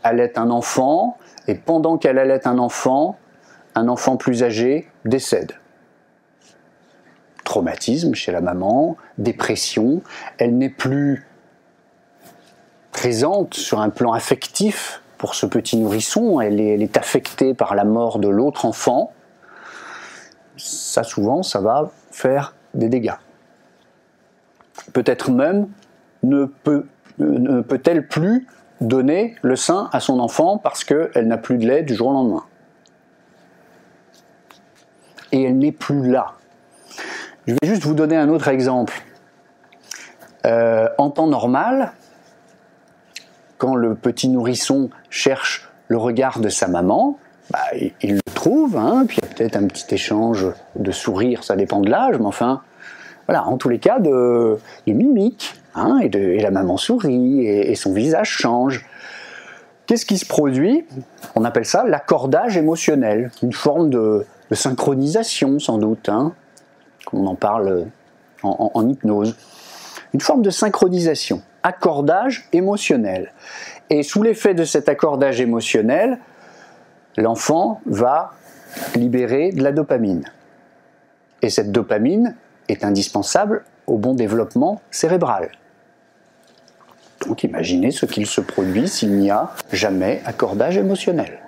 allaite un enfant, et pendant qu'elle allaite un enfant plus âgé décède. Traumatisme chez la maman, dépression, elle n'est plus présente sur un plan affectif pour ce petit nourrisson, elle est affectée par la mort de l'autre enfant. Ça, souvent, ça va faire des dégâts. Peut-être même ne peut-elle plus donner le sein à son enfant parce qu'elle n'a plus de lait du jour au lendemain. Et elle n'est plus là. Je vais juste vous donner un autre exemple. En temps normal, quand le petit nourrisson cherche le regard de sa maman, il le trouve, hein, puis il y a peut-être un petit échange de sourires, ça dépend de l'âge, mais enfin, voilà, en tous les cas, de mimique, hein, et la maman sourit, et son visage change. Qu'est-ce qui se produit? On appelle ça l'accordage émotionnel, une forme de synchronisation, sans doute, hein, comme on en parle en hypnose. Une forme de synchronisation, accordage émotionnel. Et sous l'effet de cet accordage émotionnel, l'enfant va libérer de la dopamine. Et cette dopamine est indispensable au bon développement cérébral. Donc imaginez ce qu'il se produit s'il n'y a jamais accordage émotionnel.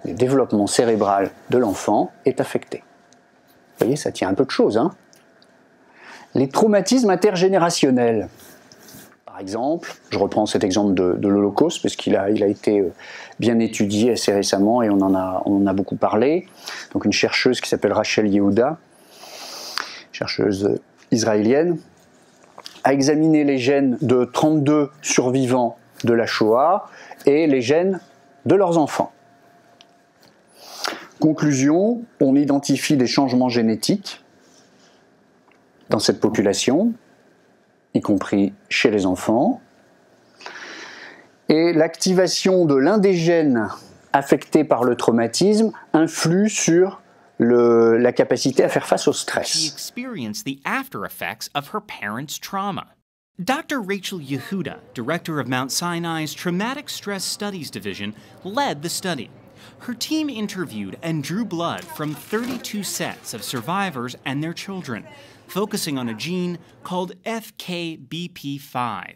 Le développement cérébral de l'enfant est affecté. Vous voyez, ça tient un peu de choses, hein. Les traumatismes intergénérationnels. Par exemple, je reprends cet exemple de l'Holocauste parce qu'il a été bien étudié assez récemment et on en a beaucoup parlé. Donc une chercheuse qui s'appelle Rachel Yehuda, chercheuse israélienne, a examiné les gènes de 32 survivants de la Shoah et les gènes de leurs enfants. Conclusion, on identifie des changements génétiques dans cette population, y compris chez les enfants, et l'activation de l'un des gènes affectés par le traumatisme influe sur la capacité à faire face au stress. She experienced the after effects of her parents' trauma. Dr. Rachel Yehuda, director of Mount Sinai's Traumatic Stress Studies Division, led the study. Her team interviewed and drew blood from 32 sets of survivors and their children, focusing on a gene called FKBP5.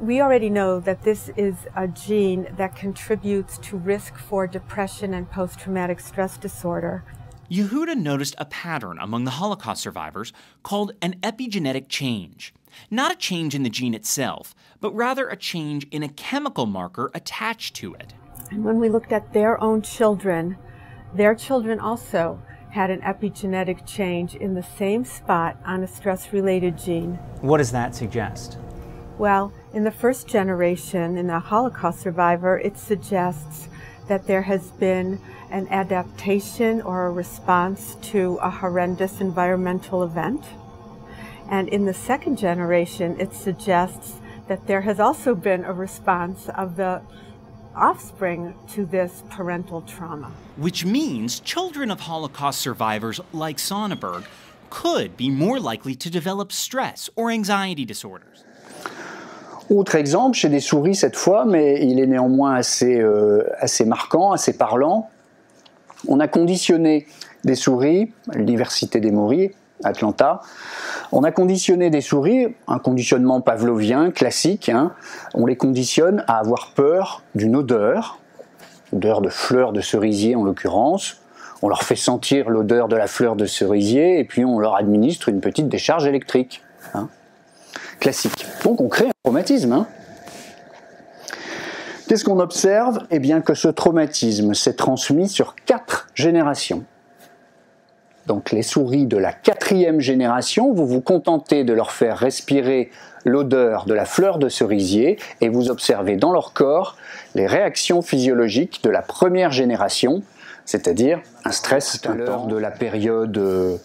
We already know that this is a gene that contributes to risk for depression and post-traumatic stress disorder. Yehuda noticed a pattern among the Holocaust survivors called an epigenetic change. Not a change in the gene itself, but rather a change in a chemical marker attached to it. And when we looked at their own children also had an epigenetic change in the same spot on a stress-related gene. What does that suggest? Well, in the first generation, in the Holocaust survivor, it suggests that there has been an adaptation or a response to a horrendous environmental event. And in the second generation, it suggests that there has also been a response of the offspring to this parental trauma. Which means children of Holocaust survivors like Sonneberg could be more likely to develop stress or anxiety disorders. Autre exemple, chez des souris cette fois, mais il est néanmoins assez marquant, assez parlant. On a conditionné des souris, à l'université d'Emory, Atlanta, on a conditionné des souris, un conditionnement pavlovien classique, hein, on les conditionne à avoir peur d'une odeur de fleurs de cerisier en l'occurrence. On leur fait sentir l'odeur de la fleur de cerisier et puis on leur administre une petite décharge électrique. Hein. Classique. Donc on crée un traumatisme. Hein. Qu'est-ce qu'on observe? Eh bien que ce traumatisme s'est transmis sur 4 générations. Donc les souris de la 4e génération, vous vous contentez de leur faire respirer l'odeur de la fleur de cerisier et vous observez dans leur corps les réactions physiologiques de la 1re génération, c'est-à-dire un stress intense de la période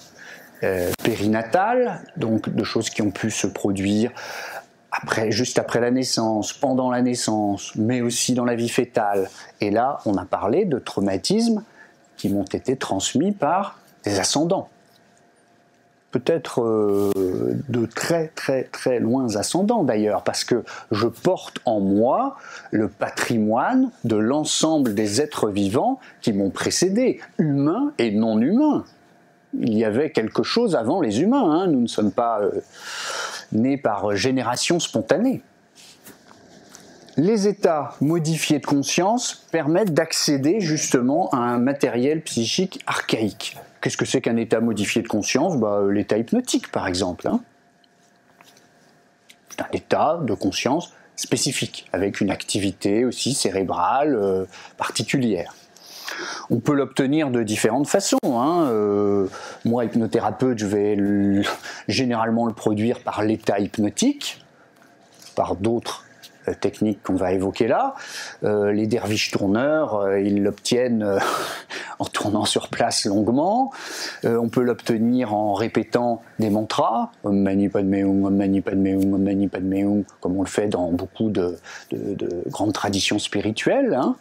périnatale, donc de choses qui ont pu se produire juste après la naissance, pendant la naissance, mais aussi dans la vie fœtale. Et là, on a parlé de traumatismes qui m'ont été transmis par des ascendants. Peut-être de très loin ascendants d'ailleurs, parce que je porte en moi le patrimoine de l'ensemble des êtres vivants qui m'ont précédé, humains et non humains. Il y avait quelque chose avant les humains, hein. Nous ne sommes pas nés par génération spontanée. Les états modifiés de conscience permettent d'accéder justement à un matériel psychique archaïque. Qu'est-ce que c'est qu'un état modifié de conscience? L'état hypnotique par exemple. Hein. C'est un état de conscience spécifique, avec une activité aussi cérébrale particulière. On peut l'obtenir de différentes façons. Hein. Moi, hypnothérapeute, je vais généralement le produire par l'état hypnotique, par d'autres techniques qu'on va évoquer là. Les derviches tourneurs, ils l'obtiennent en tournant sur place longuement. On peut l'obtenir en répétant des mantras, Om Mani Padme Hum, Om Mani Padme Hum, Om Mani Padme Hum, comme on le fait dans beaucoup de grandes traditions spirituelles. Hein.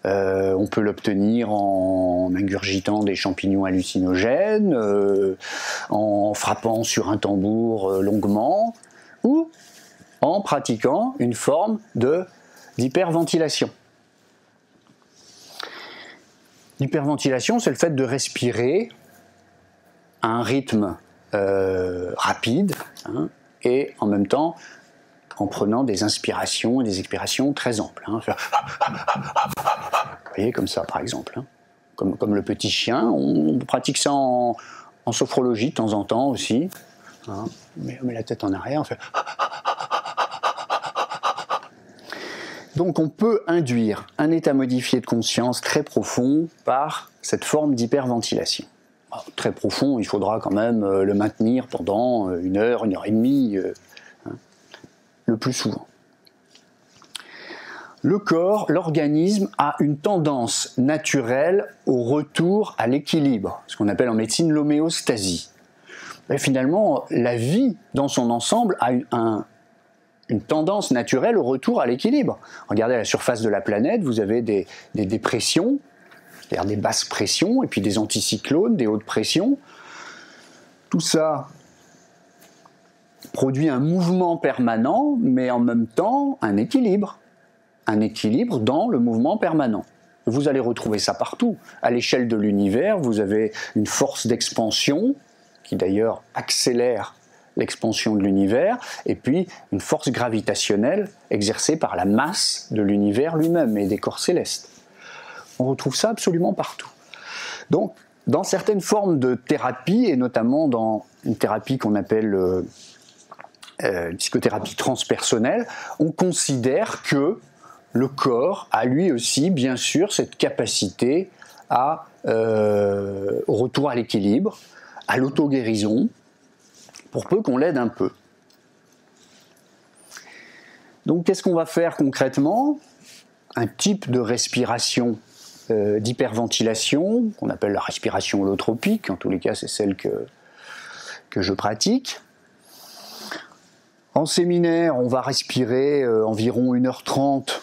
On peut l'obtenir en ingurgitant des champignons hallucinogènes, en frappant sur un tambour longuement, ou en pratiquant une forme d'hyperventilation. L'hyperventilation, c'est le fait de respirer à un rythme rapide, hein, et en même temps en prenant des inspirations et des expirations très amples. Hein, faire... Vous voyez, comme ça par exemple. Hein, comme le petit chien, on pratique ça en sophrologie de temps en temps aussi. Hein, on met la tête en arrière, on fait... Donc on peut induire un état modifié de conscience très profond par cette forme d'hyperventilation. Très profond, il faudra quand même le maintenir pendant 1 heure, 1 heure et demie, hein, le plus souvent. Le corps, l'organisme a une tendance naturelle au retour à l'équilibre, ce qu'on appelle en médecine l'homéostasie. Et finalement, la vie dans son ensemble a une tendance naturelle au retour à l'équilibre. Regardez à la surface de la planète, vous avez des dépressions, c'est-à-dire des basses pressions, et puis des anticyclones, des hautes pressions. Tout ça produit un mouvement permanent, mais en même temps un équilibre dans le mouvement permanent. Vous allez retrouver ça partout. À l'échelle de l'univers, vous avez une force d'expansion, qui d'ailleurs accélère l'expansion de l'univers, et puis une force gravitationnelle exercée par la masse de l'univers lui-même et des corps célestes. On retrouve ça absolument partout. Donc, dans certaines formes de thérapie, et notamment dans une thérapie qu'on appelle psychothérapie transpersonnelle, on considère que le corps a lui aussi, bien sûr, cette capacité au retour à l'équilibre, à l'auto-guérison, pour peu qu'on l'aide un peu. Donc, qu'est-ce qu'on va faire concrètement? Un type de respiration d'hyperventilation, qu'on appelle la respiration holotropique, en tous les cas c'est celle que je pratique. En séminaire, on va respirer environ 1h30,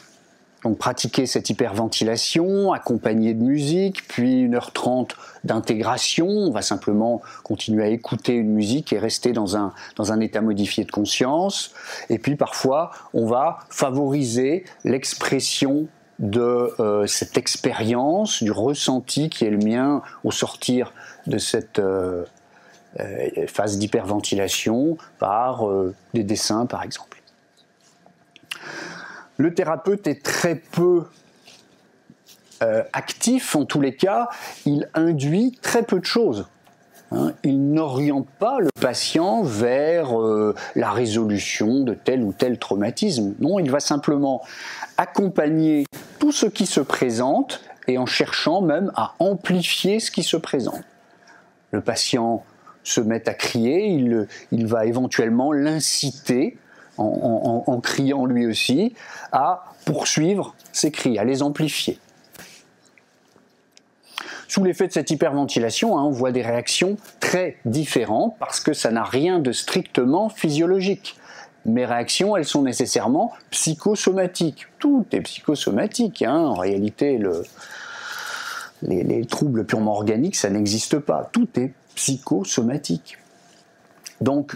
donc pratiquer cette hyperventilation, accompagnée de musique, puis 1h30 d'intégration. On va simplement continuer à écouter une musique et rester dans un état modifié de conscience. Et puis parfois, on va favoriser l'expression de cette expérience, du ressenti qui est le mien au sortir de cette phase d'hyperventilation par des dessins par exemple. Le thérapeute est très peu actif, en tous les cas, il induit très peu de choses. Il n'oriente pas le patient vers la résolution de tel ou tel traumatisme. Non, il va simplement accompagner tout ce qui se présente et en cherchant même à amplifier ce qui se présente. Le patient se met à crier, il va éventuellement l'inciter, en criant lui aussi, à poursuivre ses cris, à les amplifier. Sous l'effet de cette hyperventilation, on voit des réactions très différentes parce que ça n'a rien de strictement physiologique. Mes réactions, elles sont nécessairement psychosomatiques. Tout est psychosomatique. En réalité, les troubles purement organiques, ça n'existe pas. Tout est psychosomatique. Donc,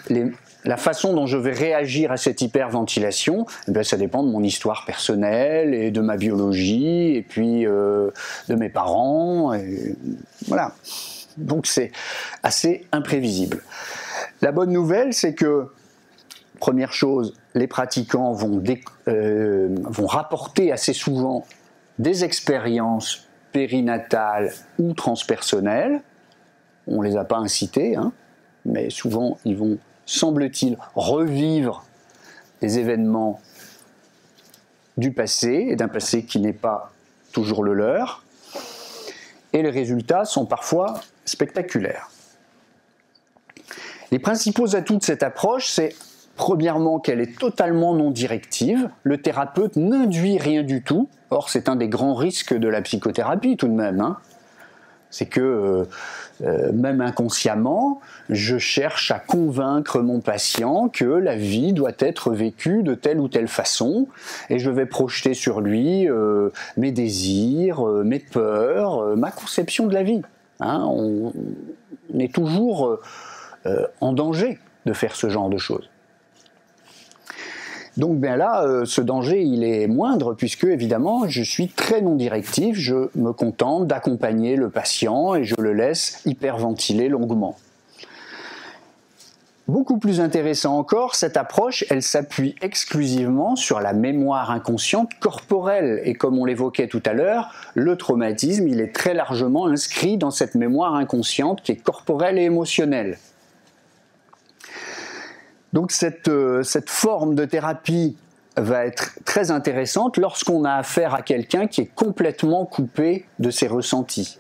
la façon dont je vais réagir à cette hyperventilation, ça dépend de mon histoire personnelle et de ma biologie et puis de mes parents. Et voilà. Donc c'est assez imprévisible. La bonne nouvelle, c'est que, première chose, les pratiquants vont rapporter assez souvent des expériences périnatales ou transpersonnelles. On ne les a pas incités, mais souvent ils vont, semble-t-il, revivre des événements du passé, et d'un passé qui n'est pas toujours le leur, et les résultats sont parfois spectaculaires. Les principaux atouts de cette approche, c'est premièrement qu'elle est totalement non directive, le thérapeute n'induit rien du tout, or c'est un des grands risques de la psychothérapie tout de même, c'est que même inconsciemment, je cherche à convaincre mon patient que la vie doit être vécue de telle ou telle façon, et je vais projeter sur lui mes désirs, mes peurs, ma conception de la vie. On est toujours en danger de faire ce genre de choses. Donc bien là, ce danger, il est moindre puisque, évidemment, je suis très non directif, je me contente d'accompagner le patient et je le laisse hyperventiler longuement. Beaucoup plus intéressant encore, cette approche, elle s'appuie exclusivement sur la mémoire inconsciente corporelle. Et comme on l'évoquait tout à l'heure, le traumatisme, il est très largement inscrit dans cette mémoire inconsciente qui est corporelle et émotionnelle. Donc cette forme de thérapie va être très intéressante lorsqu'on a affaire à quelqu'un qui est complètement coupé de ses ressentis.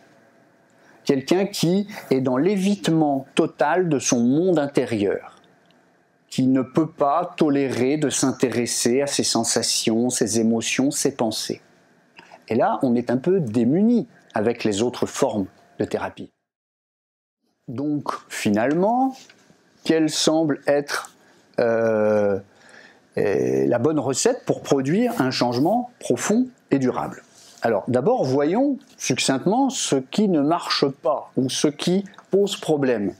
Quelqu'un qui est dans l'évitement total de son monde intérieur, qui ne peut pas tolérer de s'intéresser à ses sensations, ses émotions, ses pensées. Et là, on est un peu démuni avec les autres formes de thérapie. Donc, finalement, quelle semble être la bonne recette pour produire un changement profond et durable? Alors d'abord, voyons succinctement ce qui ne marche pas ou ce qui pose problème.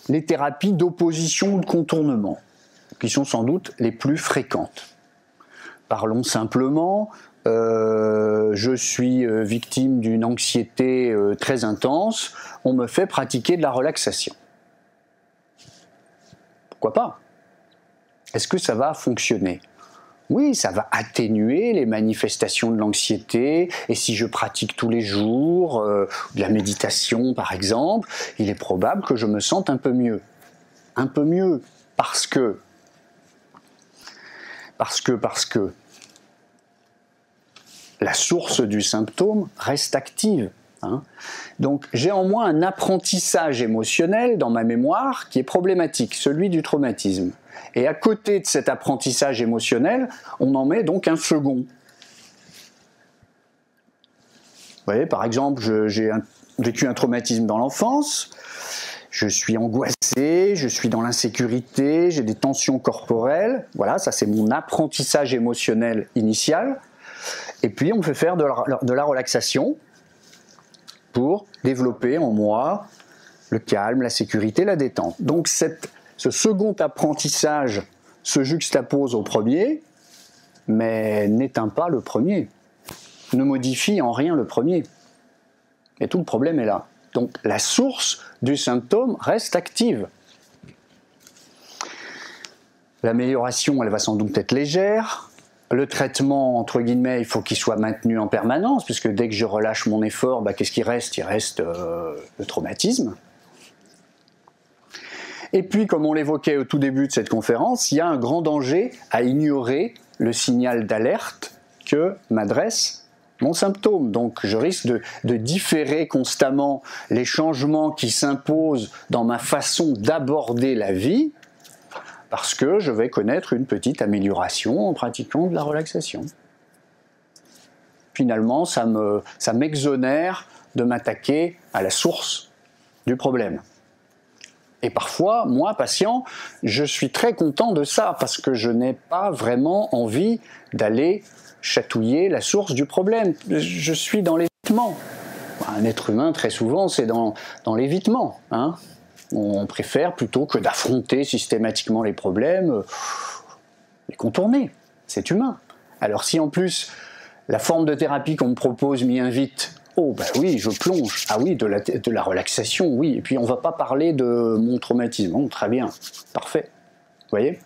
Les thérapies d'opposition ou de contournement, qui sont sans doute les plus fréquentes. Parlons simplement, je suis victime d'une anxiété très intense, on me fait pratiquer de la relaxation. Pourquoi pas? Est-ce que ça va fonctionner? Oui, ça va atténuer les manifestations de l'anxiété, et si je pratique tous les jours de la méditation par exemple, il est probable que je me sente un peu mieux. Un peu mieux, parce que la source du symptôme reste active. Hein. Donc j'ai en moi un apprentissage émotionnel dans ma mémoire qui est problématique, celui du traumatisme. Et à côté de cet apprentissage émotionnel, on en met donc un second. Vous voyez, par exemple, j'ai vécu un traumatisme dans l'enfance, je suis angoissé, je suis dans l'insécurité, j'ai des tensions corporelles, voilà, ça c'est mon apprentissage émotionnel initial. Et puis on me fait faire de la relaxation pour développer en moi le calme, la sécurité, la détente. Donc ce second apprentissage se juxtapose au premier, mais n'éteint pas le premier, ne modifie en rien le premier. Et tout le problème est là. Donc la source du symptôme reste active. L'amélioration, elle va sans doute être légère. Le traitement, entre guillemets, il faut qu'il soit maintenu en permanence, puisque dès que je relâche mon effort, qu'est-ce qui reste ? Il reste le traumatisme. Et puis, comme on l'évoquait au tout début de cette conférence, il y a un grand danger à ignorer le signal d'alerte que m'adresse mon symptôme. Donc je risque de différer constamment les changements qui s'imposent dans ma façon d'aborder la vie, parce que je vais connaître une petite amélioration en pratiquant de la relaxation. Finalement, ça m'exonère de m'attaquer à la source du problème. Et parfois, moi, patient, je suis très content de ça, parce que je n'ai pas vraiment envie d'aller chatouiller la source du problème. Je suis dans l'évitement. Un être humain, très souvent, c'est dans l'évitement. Hein. On préfère, plutôt que d'affronter systématiquement les problèmes, les contourner. C'est humain. Alors si en plus, la forme de thérapie qu'on me propose m'y invite, oh oui, je plonge. Ah oui, de la relaxation, oui. Et puis on ne va pas parler de mon traumatisme. Oh, très bien, parfait. Vous voyez ?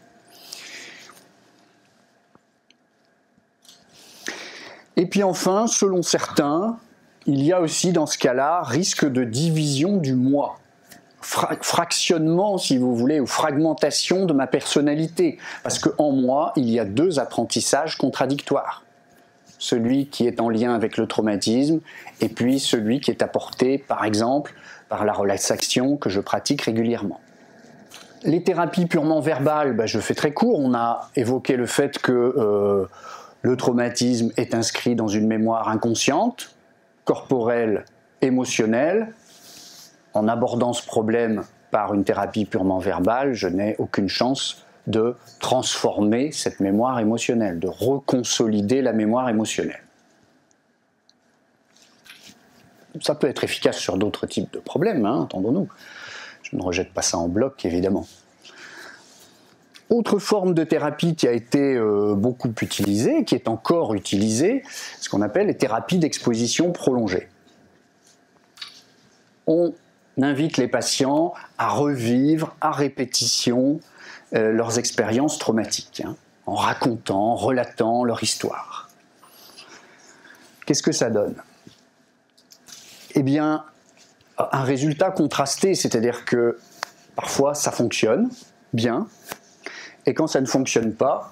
Et puis enfin, selon certains, il y a aussi dans ce cas-là risque de division du moi, fractionnement si vous voulez, ou fragmentation de ma personnalité, parce qu'en moi, il y a deux apprentissages contradictoires. Celui qui est en lien avec le traumatisme, et puis celui qui est apporté, par exemple, par la relaxation que je pratique régulièrement. Les thérapies purement verbales, je fais très court, on a évoqué le fait que le traumatisme est inscrit dans une mémoire inconsciente, corporelle, émotionnelle. En abordant ce problème par une thérapie purement verbale, je n'ai aucune chance de transformer cette mémoire émotionnelle, de reconsolider la mémoire émotionnelle. Ça peut être efficace sur d'autres types de problèmes, entendons-nous. Je ne rejette pas ça en bloc, évidemment. Autre forme de thérapie qui a été beaucoup utilisée, qui est encore utilisée, ce qu'on appelle les thérapies d'exposition prolongée. On invite les patients à revivre à répétition leurs expériences traumatiques, en racontant, en relatant leur histoire. Qu'est-ce que ça donne ? Eh bien, un résultat contrasté, c'est-à-dire que parfois ça fonctionne bien, et quand ça ne fonctionne pas,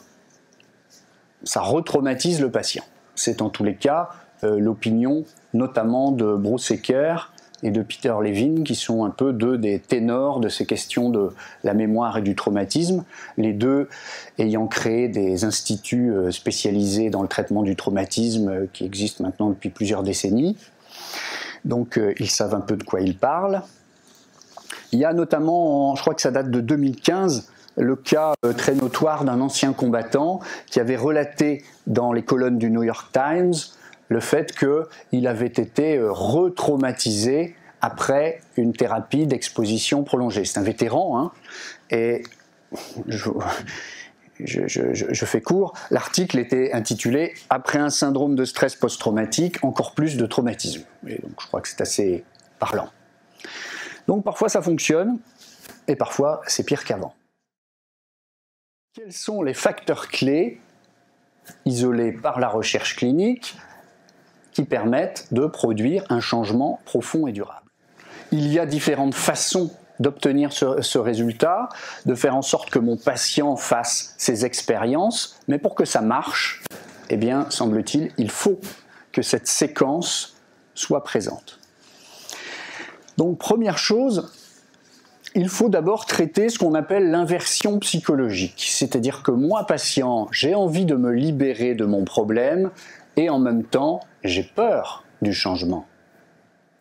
ça retraumatise le patient. C'est en tous les cas l'opinion notamment de Bruce Ecker et de Peter Levine, qui sont un peu deux des ténors de ces questions de la mémoire et du traumatisme, les deux ayant créé des instituts spécialisés dans le traitement du traumatisme qui existent maintenant depuis plusieurs décennies. Donc ils savent un peu de quoi ils parlent. Il y a notamment, je crois que ça date de 2015, le cas très notoire d'un ancien combattant qui avait relaté dans les colonnes du New York Times le fait qu'il avait été retraumatisé après une thérapie d'exposition prolongée. C'est un vétéran, et je fais court, l'article était intitulé « Après un syndrome de stress post-traumatique, encore plus de traumatisme ». Et donc je crois que c'est assez parlant. Donc parfois ça fonctionne, et parfois c'est pire qu'avant. Quels sont les facteurs clés isolés par la recherche clinique qui permettent de produire un changement profond et durable. Il y a différentes façons d'obtenir ce résultat, de faire en sorte que mon patient fasse ses expériences, mais pour que ça marche, eh bien, semble-t-il, il faut que cette séquence soit présente. Donc, première chose, il faut d'abord traiter ce qu'on appelle l'inversion psychologique, c'est-à-dire que moi, patient, j'ai envie de me libérer de mon problème et en même temps, j'ai peur du changement.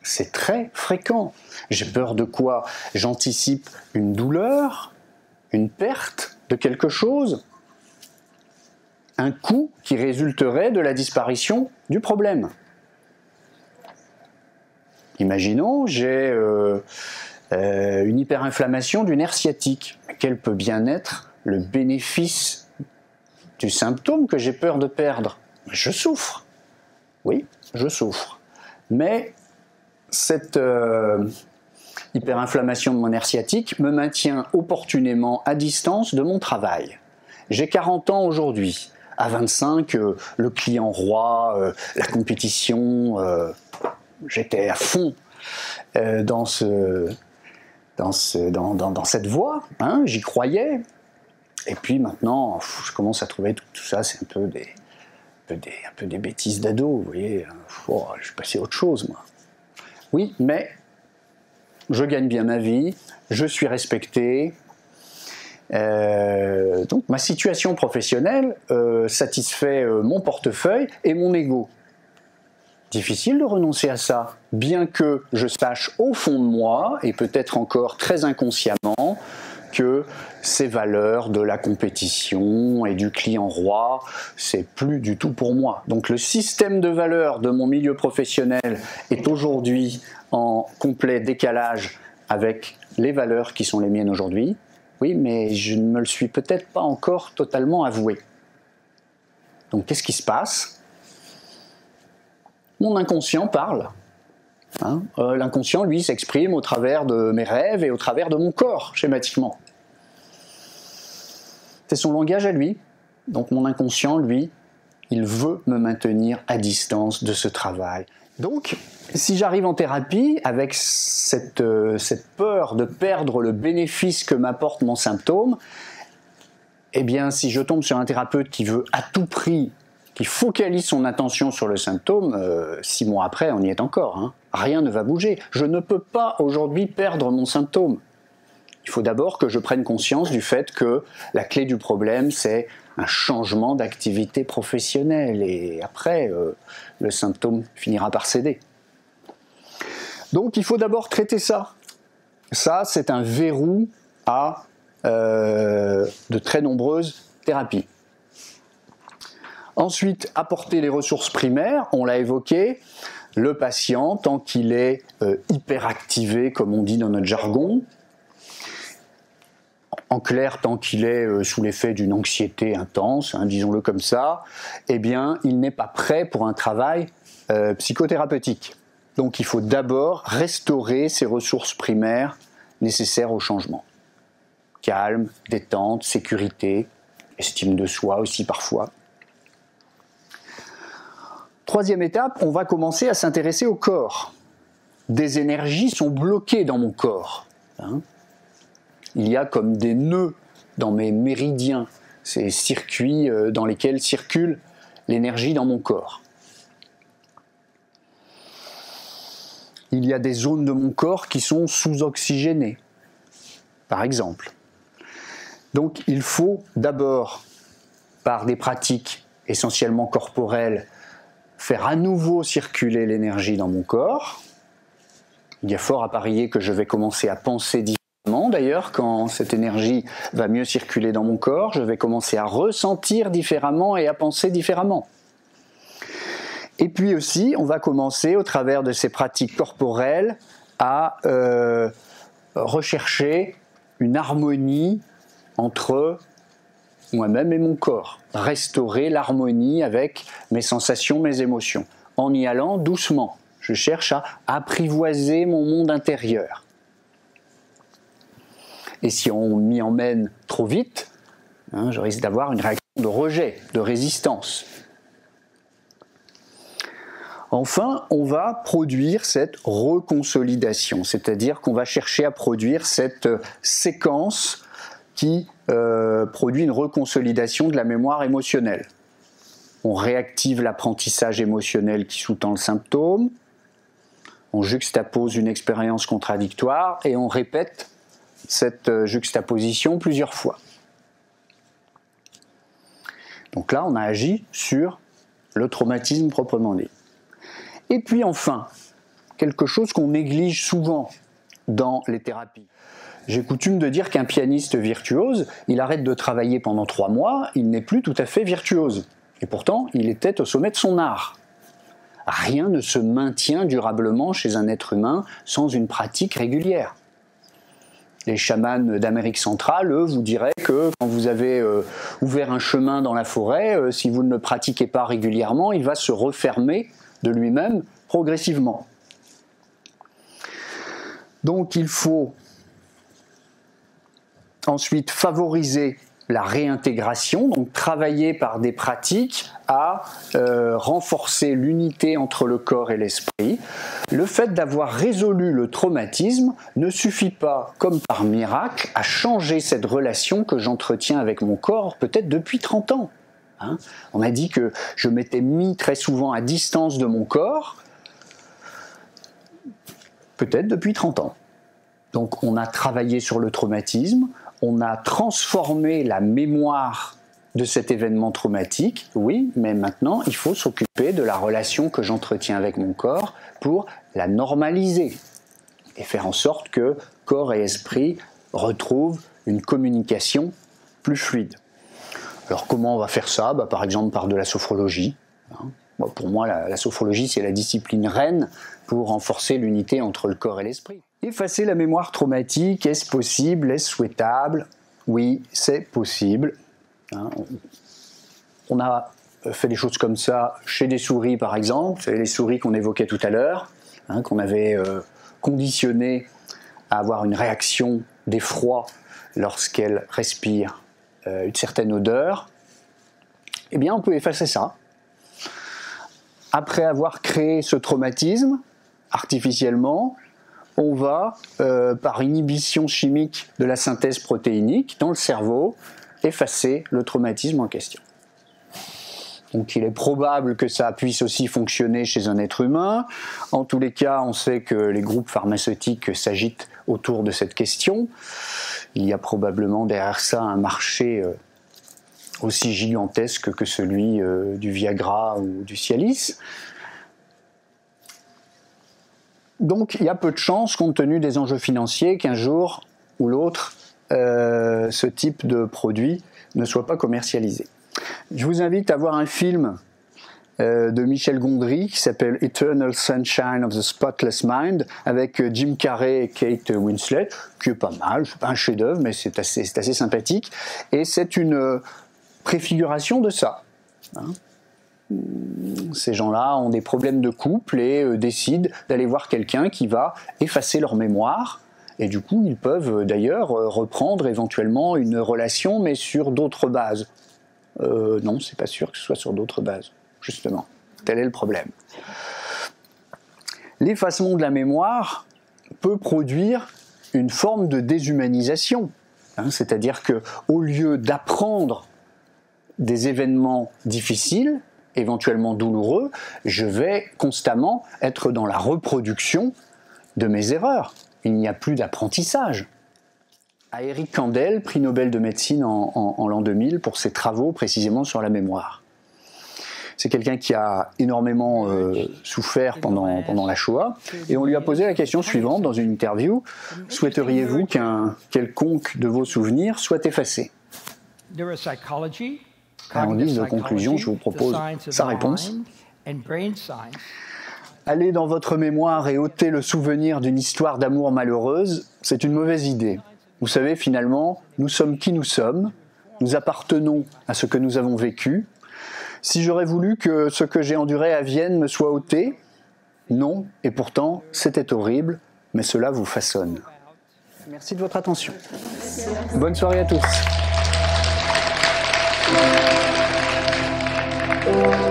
C'est très fréquent. J'ai peur de quoi? J'anticipe une douleur, une perte de quelque chose, un coût qui résulterait de la disparition du problème. Imaginons, j'ai une hyperinflammation du nerf sciatique. Quel peut bien être le bénéfice du symptôme que j'ai peur de perdre? Je souffre. Oui, je souffre. Mais cette hyperinflammation de mon nerf sciatique me maintient opportunément à distance de mon travail. J'ai 40 ans aujourd'hui. À 25, le client roi, la compétition, j'étais à fond dans cette voie, hein, j'y croyais. Et puis maintenant, je commence à trouver tout ça, c'est un peu des bêtises d'ado, vous voyez. Je suis passé à autre chose, moi. Oui, mais je gagne bien ma vie, je suis respecté. Donc ma situation professionnelle satisfait mon portefeuille et mon ego. Difficile de renoncer à ça, bien que je sache au fond de moi, et peut-être encore très inconsciemment, que ces valeurs de la compétition et du client roi, c'est plus du tout pour moi. Donc le système de valeurs de mon milieu professionnel est aujourd'hui en complet décalage avec les valeurs qui sont les miennes aujourd'hui. Oui, mais je ne me le suis peut-être pas encore totalement avoué. Donc qu'est-ce qui se passe? Mon inconscient parle. Hein, l'inconscient, lui, s'exprime au travers de mes rêves et au travers de mon corps, schématiquement. C'est son langage à lui. Donc mon inconscient, lui, il veut me maintenir à distance de ce travail. Donc, si j'arrive en thérapie avec cette peur de perdre le bénéfice que m'apporte mon symptôme, eh bien, si je tombe sur un thérapeute qui veut à tout prix, qui focalise son attention sur le symptôme, 6 mois après, on y est encore. Hein. Rien ne va bouger. Je ne peux pas aujourd'hui perdre mon symptôme. Il faut d'abord que je prenne conscience du fait que la clé du problème, c'est un changement d'activité professionnelle. Et après, le symptôme finira par céder. Donc, il faut d'abord traiter ça. Ça, c'est un verrou à de très nombreuses thérapies. Ensuite, apporter les ressources primaires, on l'a évoqué. Le patient, tant qu'il est hyperactivé, comme on dit dans notre jargon, en clair, tant qu'il est sous l'effet d'une anxiété intense, hein, disons-le comme ça, eh bien, il n'est pas prêt pour un travail psychothérapeutique. Donc, il faut d'abord restaurer ces ressources primaires nécessaires au changement. Calme, détente, sécurité, estime de soi aussi parfois. Troisième étape, on va commencer à s'intéresser au corps. Des énergies sont bloquées dans mon corps. Hein. Il y a comme des nœuds dans mes méridiens, ces circuits dans lesquels circule l'énergie dans mon corps. Il y a des zones de mon corps qui sont sous-oxygénées, par exemple. Donc il faut d'abord, par des pratiques essentiellement corporelles, faire à nouveau circuler l'énergie dans mon corps. Il y a fort à parier que je vais commencer à penser différemment. D'ailleurs, quand cette énergie va mieux circuler dans mon corps, je vais commencer à ressentir différemment et à penser différemment. Et puis aussi, on va commencer, au travers de ces pratiques corporelles, à rechercher une harmonie entre moi-même et mon corps. Restaurer l'harmonie avec mes sensations, mes émotions. En y allant doucement. Je cherche à apprivoiser mon monde intérieur. Et si on m'y emmène trop vite, hein, je risque d'avoir une réaction de rejet, de résistance. Enfin, on va produire cette reconsolidation, c'est-à-dire qu'on va chercher à produire cette séquence qui produit une reconsolidation de la mémoire émotionnelle. On réactive l'apprentissage émotionnel qui sous-tend le symptôme, on juxtapose une expérience contradictoire et on répète cette juxtaposition plusieurs fois. Donc là, on a agi sur le traumatisme proprement dit. Et puis enfin, quelque chose qu'on néglige souvent dans les thérapies. J'ai coutume de dire qu'un pianiste virtuose, il arrête de travailler pendant 3 mois, il n'est plus tout à fait virtuose. Et pourtant, il était au sommet de son art. Rien ne se maintient durablement chez un être humain sans une pratique régulière. Les chamans d'Amérique centrale, eux, vous diraient que quand vous avez ouvert un chemin dans la forêt, si vous ne le pratiquez pas régulièrement, il va se refermer de lui-même progressivement. Donc il faut ensuite favoriser la réintégration, donc travailler par des pratiques à renforcer l'unité entre le corps et l'esprit. Le fait d'avoir résolu le traumatisme ne suffit pas, comme par miracle, à changer cette relation que j'entretiens avec mon corps, peut-être depuis 30 ans. Hein, on m'a dit que je m'étais mis très souvent à distance de mon corps, peut-être depuis 30 ans. Donc on a travaillé sur le traumatisme, on a transformé la mémoire de cet événement traumatique, oui, mais maintenant il faut s'occuper de la relation que j'entretiens avec mon corps pour la normaliser et faire en sorte que corps et esprit retrouvent une communication plus fluide. Alors comment on va faire ça? Par exemple par de la sophrologie. Pour moi, la sophrologie, c'est la discipline reine pour renforcer l'unité entre le corps et l'esprit. Effacer la mémoire traumatique, est-ce possible? Est-ce souhaitable? Oui, c'est possible. On a fait des choses comme ça chez des souris, par exemple. C'est les souris qu'on évoquait tout à l'heure, qu'on avait conditionnées à avoir une réaction d'effroi lorsqu'elles respirent une certaine odeur. Eh bien, on peut effacer ça. Après avoir créé ce traumatisme, artificiellement, on va, par inhibition chimique de la synthèse protéinique dans le cerveau, effacer le traumatisme en question. Donc il est probable que ça puisse aussi fonctionner chez un être humain. En tous les cas, on sait que les groupes pharmaceutiques s'agitent autour de cette question. Il y a probablement derrière ça un marché aussi gigantesque que celui du Viagra ou du Cialis. Donc il y a peu de chances, compte tenu des enjeux financiers, qu'un jour ou l'autre, ce type de produit ne soit pas commercialisé. Je vous invite à voir un film de Michel Gondry qui s'appelle Eternal Sunshine of the Spotless Mind avec Jim Carrey et Kate Winslet, qui est pas mal, c'est pas un chef-d'œuvre, mais c'est assez sympathique. Et c'est une préfiguration de ça. Ces gens-là ont des problèmes de couple et décident d'aller voir quelqu'un qui va effacer leur mémoire. Et du coup, ils peuvent d'ailleurs reprendre éventuellement une relation, mais sur d'autres bases. Non, c'est pas sûr que ce soit sur d'autres bases, justement. Tel est le problème. L'effacement de la mémoire peut produire une forme de déshumanisation. C'est-à-dire qu'au lieu d'apprendre des événements difficiles, éventuellement douloureux, je vais constamment être dans la reproduction de mes erreurs. Il n'y a plus d'apprentissage. À Eric Kandel, prix Nobel de médecine en l'an 2000 pour ses travaux précisément sur la mémoire. C'est quelqu'un qui a énormément souffert pendant la Shoah, et on lui a posé la question suivante dans une interview: souhaiteriez-vous qu'un quelconque de vos souvenirs soit effacé? En guise de conclusion, je vous propose sa réponse. Aller dans votre mémoire et ôter le souvenir d'une histoire d'amour malheureuse, c'est une mauvaise idée. Vous savez, finalement, nous sommes qui nous sommes, nous appartenons à ce que nous avons vécu. Si j'aurais voulu que ce que j'ai enduré à Vienne me soit ôté, non, et pourtant, c'était horrible, mais cela vous façonne. Merci de votre attention. Bonne soirée à tous. you.